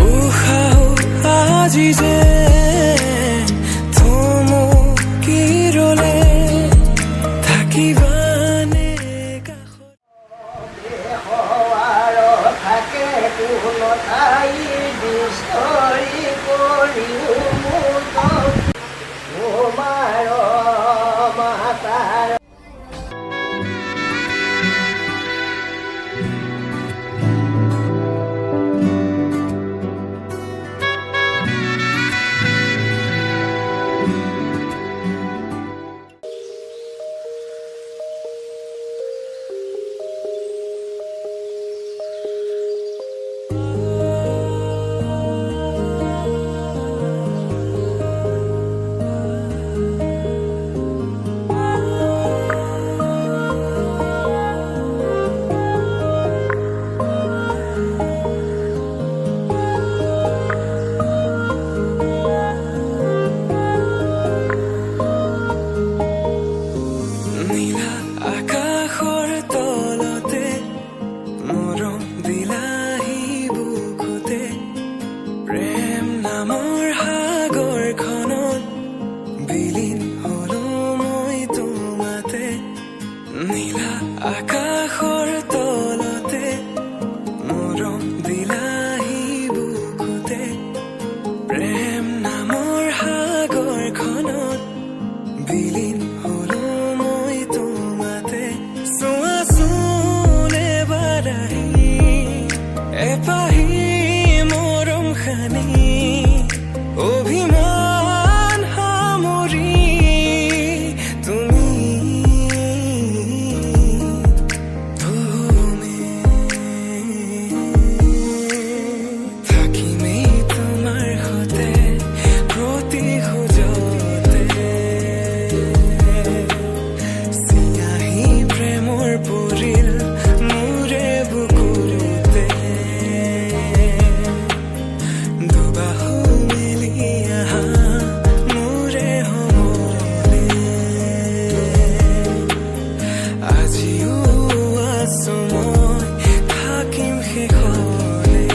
উশাহ আজি যে থমকি ৰলে থাকিবানে থাকে কোনো ঠাই বিস্তৰি কৰিও তোমাৰ মাতাৰ নীলা আকাশৰ তলতে মৰম দিলাহি বুকুতে প্ৰেম নামৰ সাগৰখনত বিলীন হলো মই তোমাতে নীলা আকাশৰ তলতে মৰম দিলাহি বুকুতে প্ৰেম নামৰ সাগৰখনত বিলীন হলো মই তোমাতে চোৱাচোন এবাৰ আহি এপাহি মৰম খানি অভিমান সামৰি তুমি থাকিমেই তোমাৰ সতে প্ৰতি খোজতে চিয়াহী প্ৰেমৰ পৰিল মোৰে বুকুতে দুবাহু মেলি আহা মোৰে সমলে আজিও আছো মই থাকিম শেষলে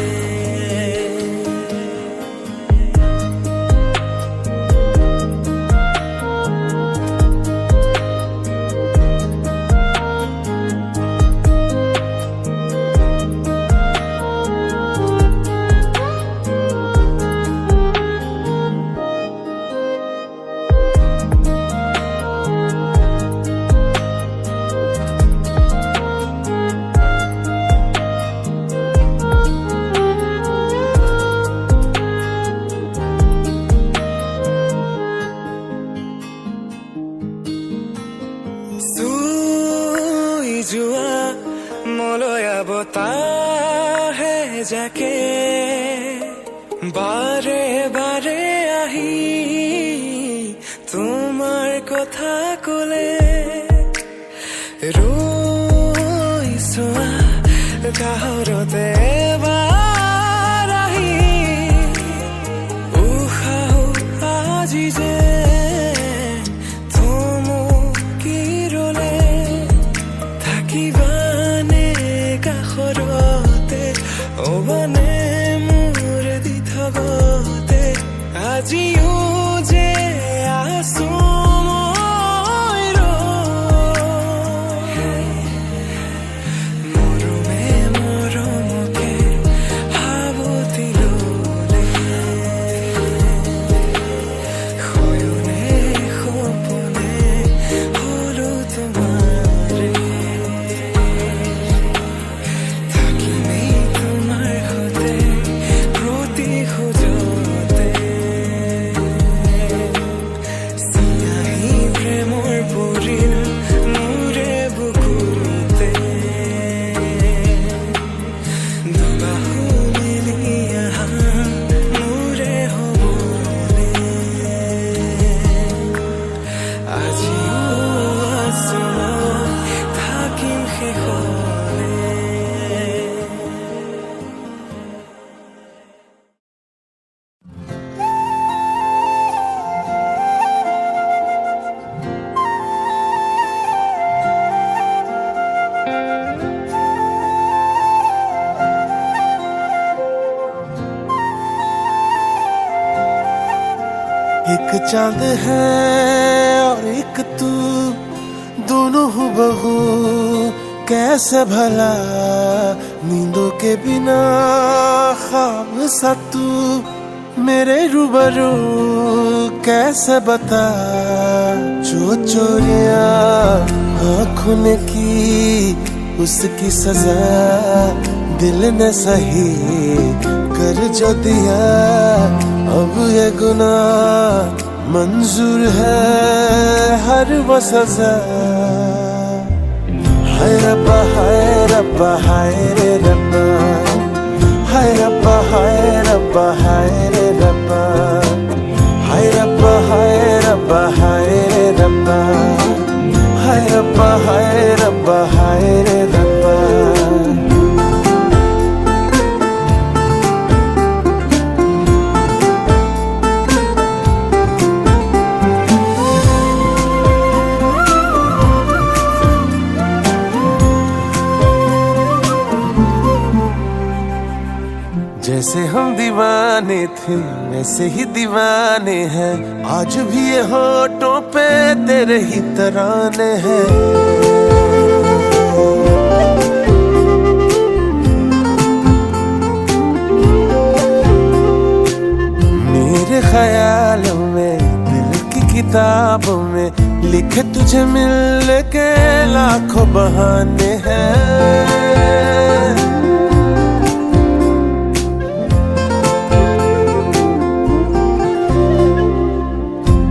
চুই যোৱা মলয়া বতাহে যাকে বাৰে বাৰে আহি তোমাৰ কথা ক'লে ৰৈছো কাষৰতে এবাৰ আহি উশাহ আজি যে থমকি ৰলে থাকিবানে কাষৰতে অবানে মোৰ দি থগতে আজিও যে আছো মই ৰৈ মৰমে মৰমকে সাৱটি ল'লে শয়নে সপনে হলো তোমাৰে থাকিমেই তোমাৰ সতে প্ৰতি খোজতে চিয়াহী एक चांद है और एक तू, दोनों हूबहू कैसे भला, नींदों के बिना ख्वाब सा तू मेरे रूबरू कैसे बता। जो चोरियां आँखों ने की उसकी सजा दिल ने सही कर जो दिया, अब ये गुनाह मंजूर है हर वो सजा। हाय रब्बा हाय रब्बा हाय रे रब्बा, हाय रब्बा हाय रब्बा हाय रे रब्बा, हाय रब्बा हाय रब्बा हाय रे रब्बा, हाय रब्बा हाय रब्बा हाय रे रब्बा। जैसे हम दीवाने थे वैसे ही दीवाने हैं, आज भी ये होठों पे तेरे ही तराने हैं। मेरे ख्यालों में दिल की किताबों में लिखे तुझे मिलने के लाखों बहाने हैं।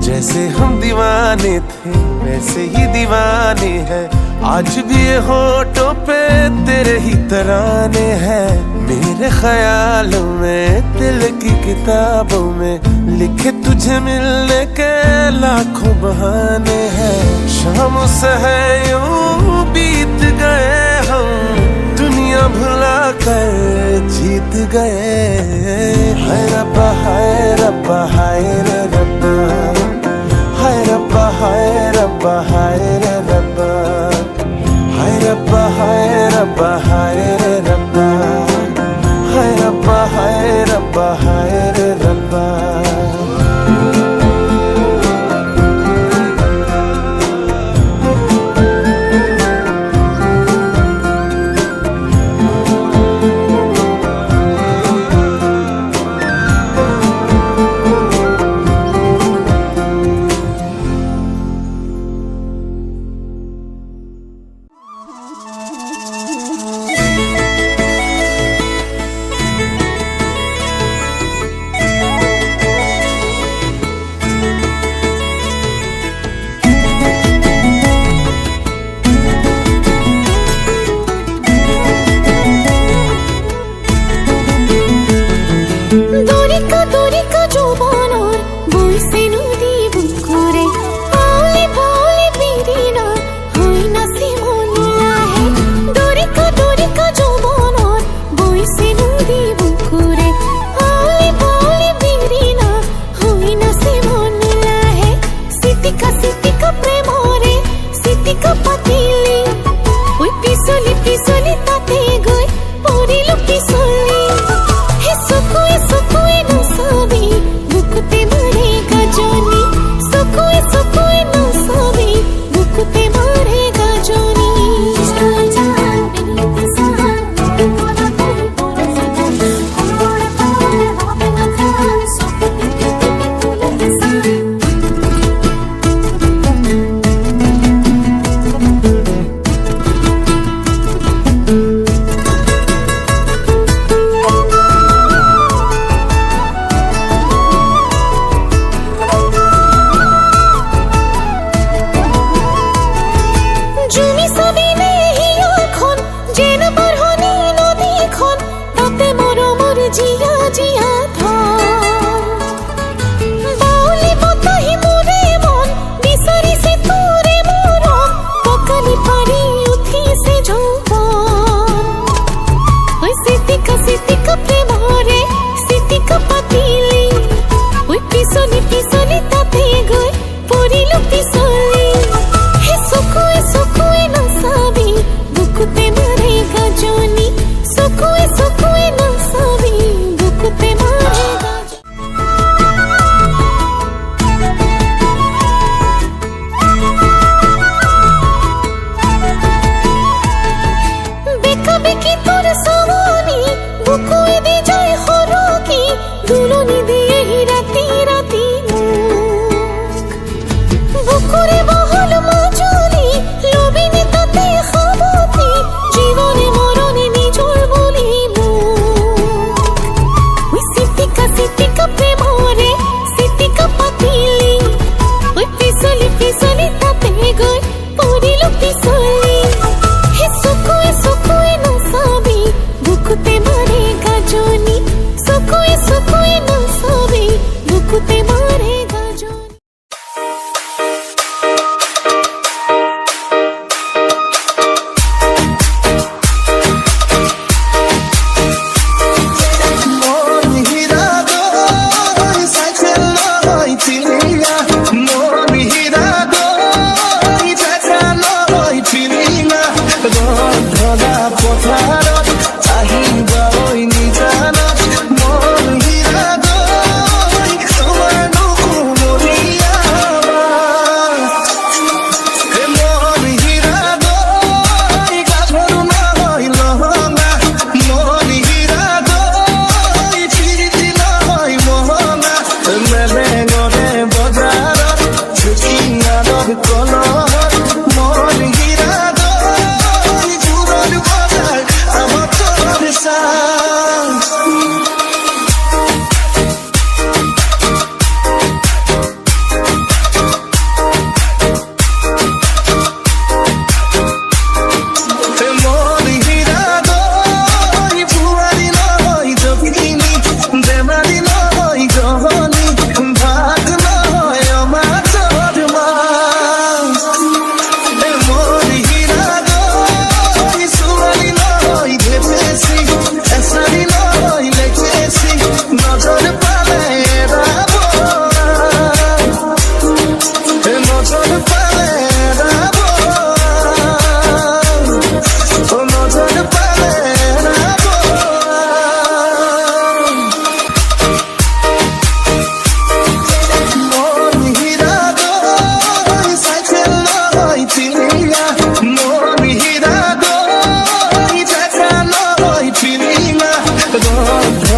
जैसे हम दीवाने थे वैसे ही दीवाने हैं, आज भी ये होठों पे तेरे ही तराने हैं। मेरे ख्यालों में दिल की किताबों में लिखे तुझे मिलने के लाखों बहाने हैं। शाम से है यूं बीत गए हम, दुनिया भुला कर जीत गए। हाय रब्बा हाय रब्बा हाय रे रब्बा, हाय रब्बा हाय रब्बा हाय रे रब्बा, हाय रब्बा हाय रब्बा हाय रे रब्बा, हाय रब्बा हाय रब्बा हाय रे रब्बा।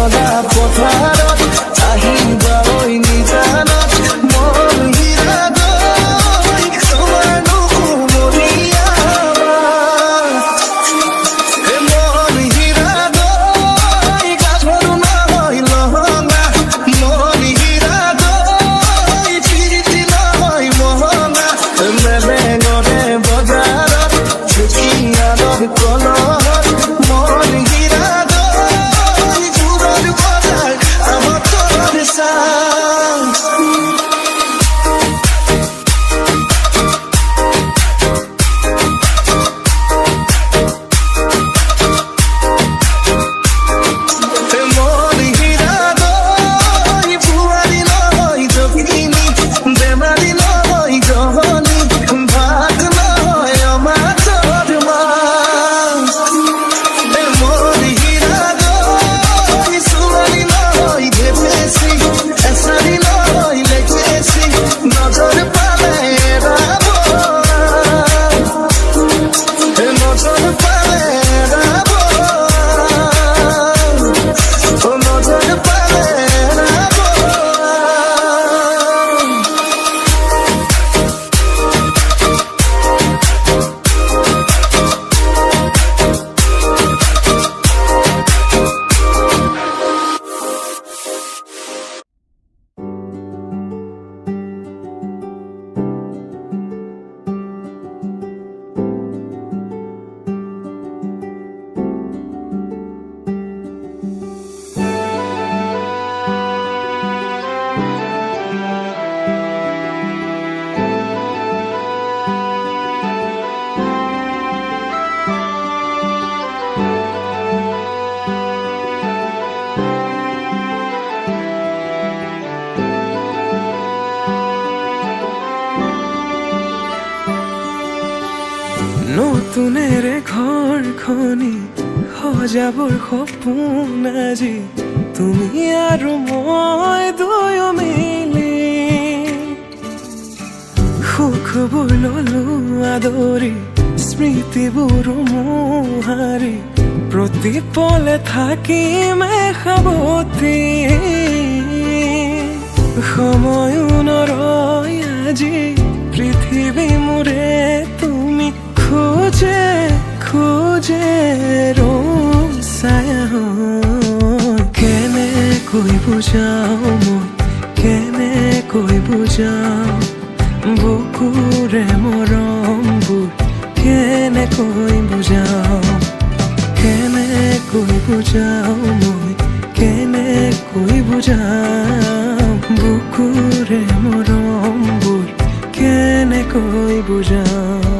নলা পথাৰত আহিবা ঐ নিজানত মন হীৰা দৈ তোমাৰ নুশুমলীয়া মন হীৰা দৈ গাভৰু নহয় লহঙা মন হীৰা দৈ প্ৰীতি নহয় মহঙা মেলেঙৰে বজাৰত ঢেকীয়ালৰ কলহত মন হীৰা দৈ জোৰৰ বজাৰ আমতলৰ চাং মন হীৰা দৈ বুঢ়াৰী নহয় জগিনী বেমাৰী নহয় জহনী ভাত নহয় অমাতৰ মাছ মন হীৰা দৈ ছোৱালী নহয় ধেপেচি এচাৰি নহয় লেকেচি নজৰ পালে এৰাব নজৰ পালে এৰাব নজৰ পালে এৰাব নতুনেৰে ঘৰখনি সজাবৰ সপোন আজি তুমি আৰু মই দুয়ো মিলি সুখবোৰ ললো আদৰি স্মৃতিবোৰ মোহাৰি প্ৰতি পলে থাকিমে সাৱতি সময়ো নৰয় আজি পৃথিৱী মোৰে তুমি খোজে খোজে ৰচায়া কেনেকৈ বুজাও মই কেনেকৈ বুজাও বুকুৰে মৰমবোৰ কেনেকৈ বুজাও কেনেকৈ বুজাও মই কেনেকৈ বুজাও বুকুৰে মৰমবোৰ কেনেকৈ বুজাও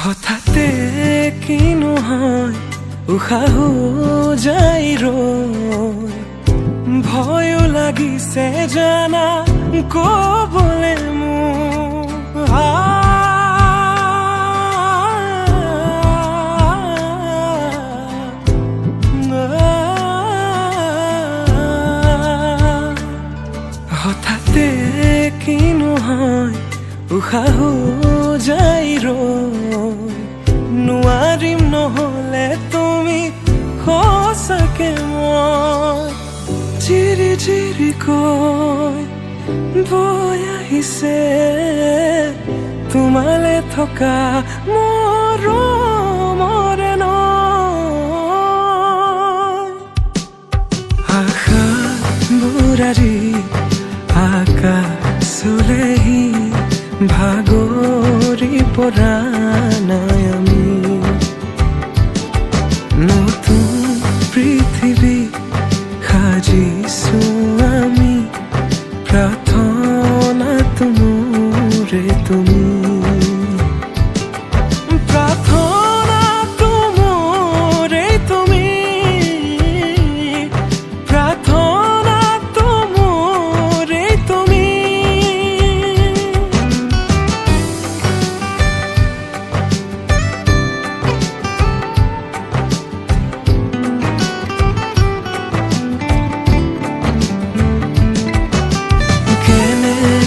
হঠাতে কিনো হয় উশাহো যাই ৰৈ ভয়ো লাগিছে জানা কবলে মোৰ হঠাতে কিনো হয় উশাহো যাই ৰৈ নোৱাৰিম নহলে তুমি সঁচাকে মই চিৰি চিৰি কৈ বৈ আহিছে তোমালে থকা মৰমৰে নৈ আশা বুঢ়াৰী আকাশলেহি ভাগৰি পৰা নাই আমি নতুন পৃথিৱী সাজিছো আমি প্ৰাৰ্থনা তোমোৰে তুমি প্ৰাৰ্থনা তোমোৰে তুমি প্ৰাৰ্থনা তোমোৰে তুমি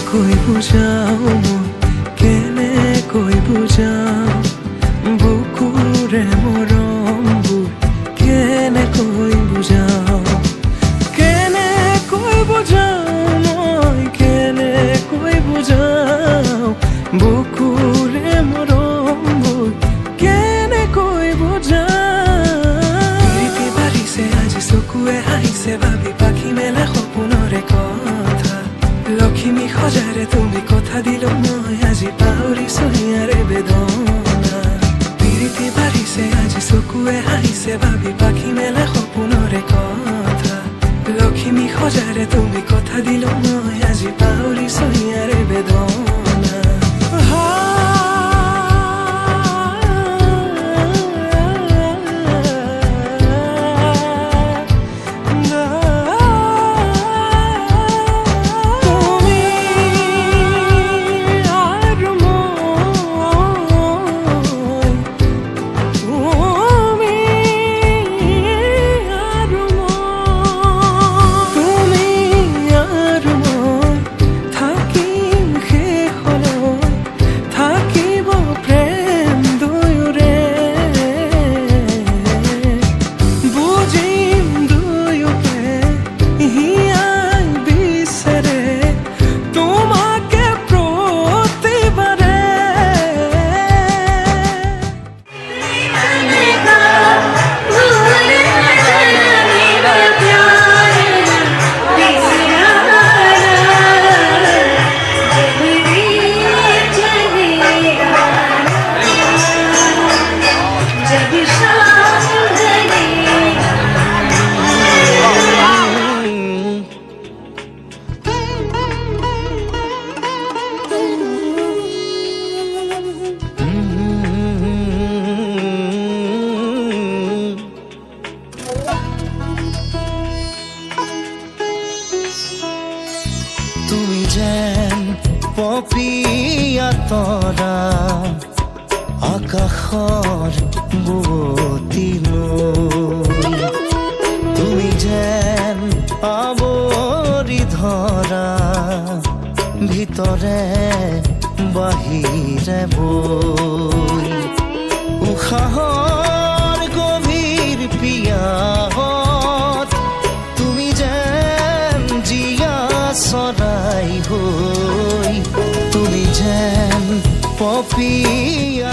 কৈ বুজাও মই কেনেকৈ বুজাও বুকুৰে মৰমবোৰ কেনেকৈ বুজাও কেনেকৈ বুজাও মই কেনেকৈ বুজাও বুকুৰে মৰমবোৰ কেনেকৈ বুজাও প্ৰীতি বাঢ়িছে আজি চকুৱে হাঁহিছে ভাবি পাখি মেলা সপোনৰে কথা লখিমী সজাৰে তুমি কথা দিলো মই আজি পাহৰিছো হিয়াৰে বেদনা প্ৰীতি বাঢ়িছে আজি চকুৱে হাঁহিছে ভাবি পাখি মেলা সপোনৰে কথা লখিমী সজাৰে তুমি কথা দিলো মই আজি পাহৰিছো হিয়াৰে বেদনা তুমি যেন পপিয়া তৰা আকাশৰ বুৱতী নৈ তুমি যেন আৱৰি ধৰা ভিতৰে বাহিৰে বৈ উশাহৰ গভীৰ পিয়াহত তুমি যেন জীয়া চৰাই হৈ তুমি যেন পপিয়া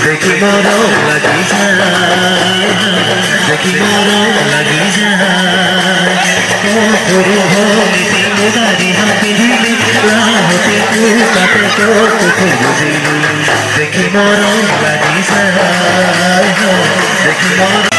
देखी मोरो लगी जाए देखी मोरो लगी जाए ओ गुरु हो नीति मुरारी हाथी राहते तू काटे तो बुझी देखी मोरो लगी जाए देखी मोरो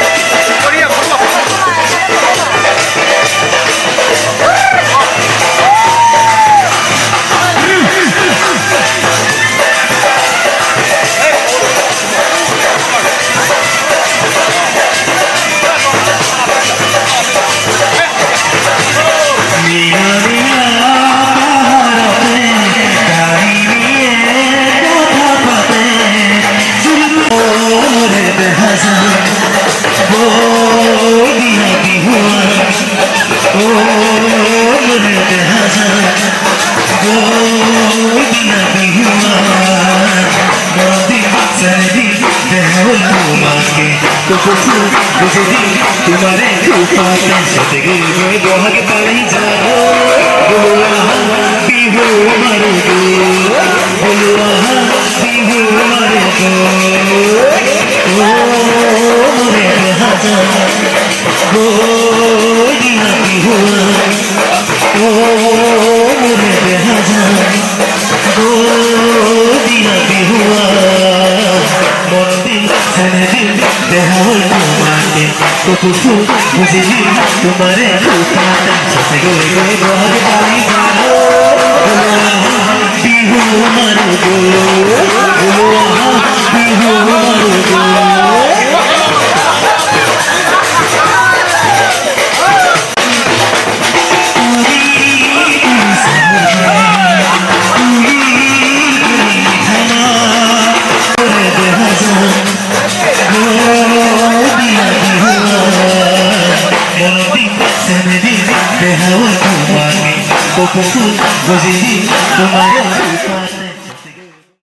तुम्हारे बहुत पाई जाओ बिहू मारो बिहू मारो मेरे हजार बिहू मेरे हजार बिहुआ मंदिर ছেড়ে দিন দেহ তোমাকে কুকুকু বুঝিনি তোমারে রূপাতে সাথে গই গই বহর পাই যাও বিহু মারো গো বিহু মারো গো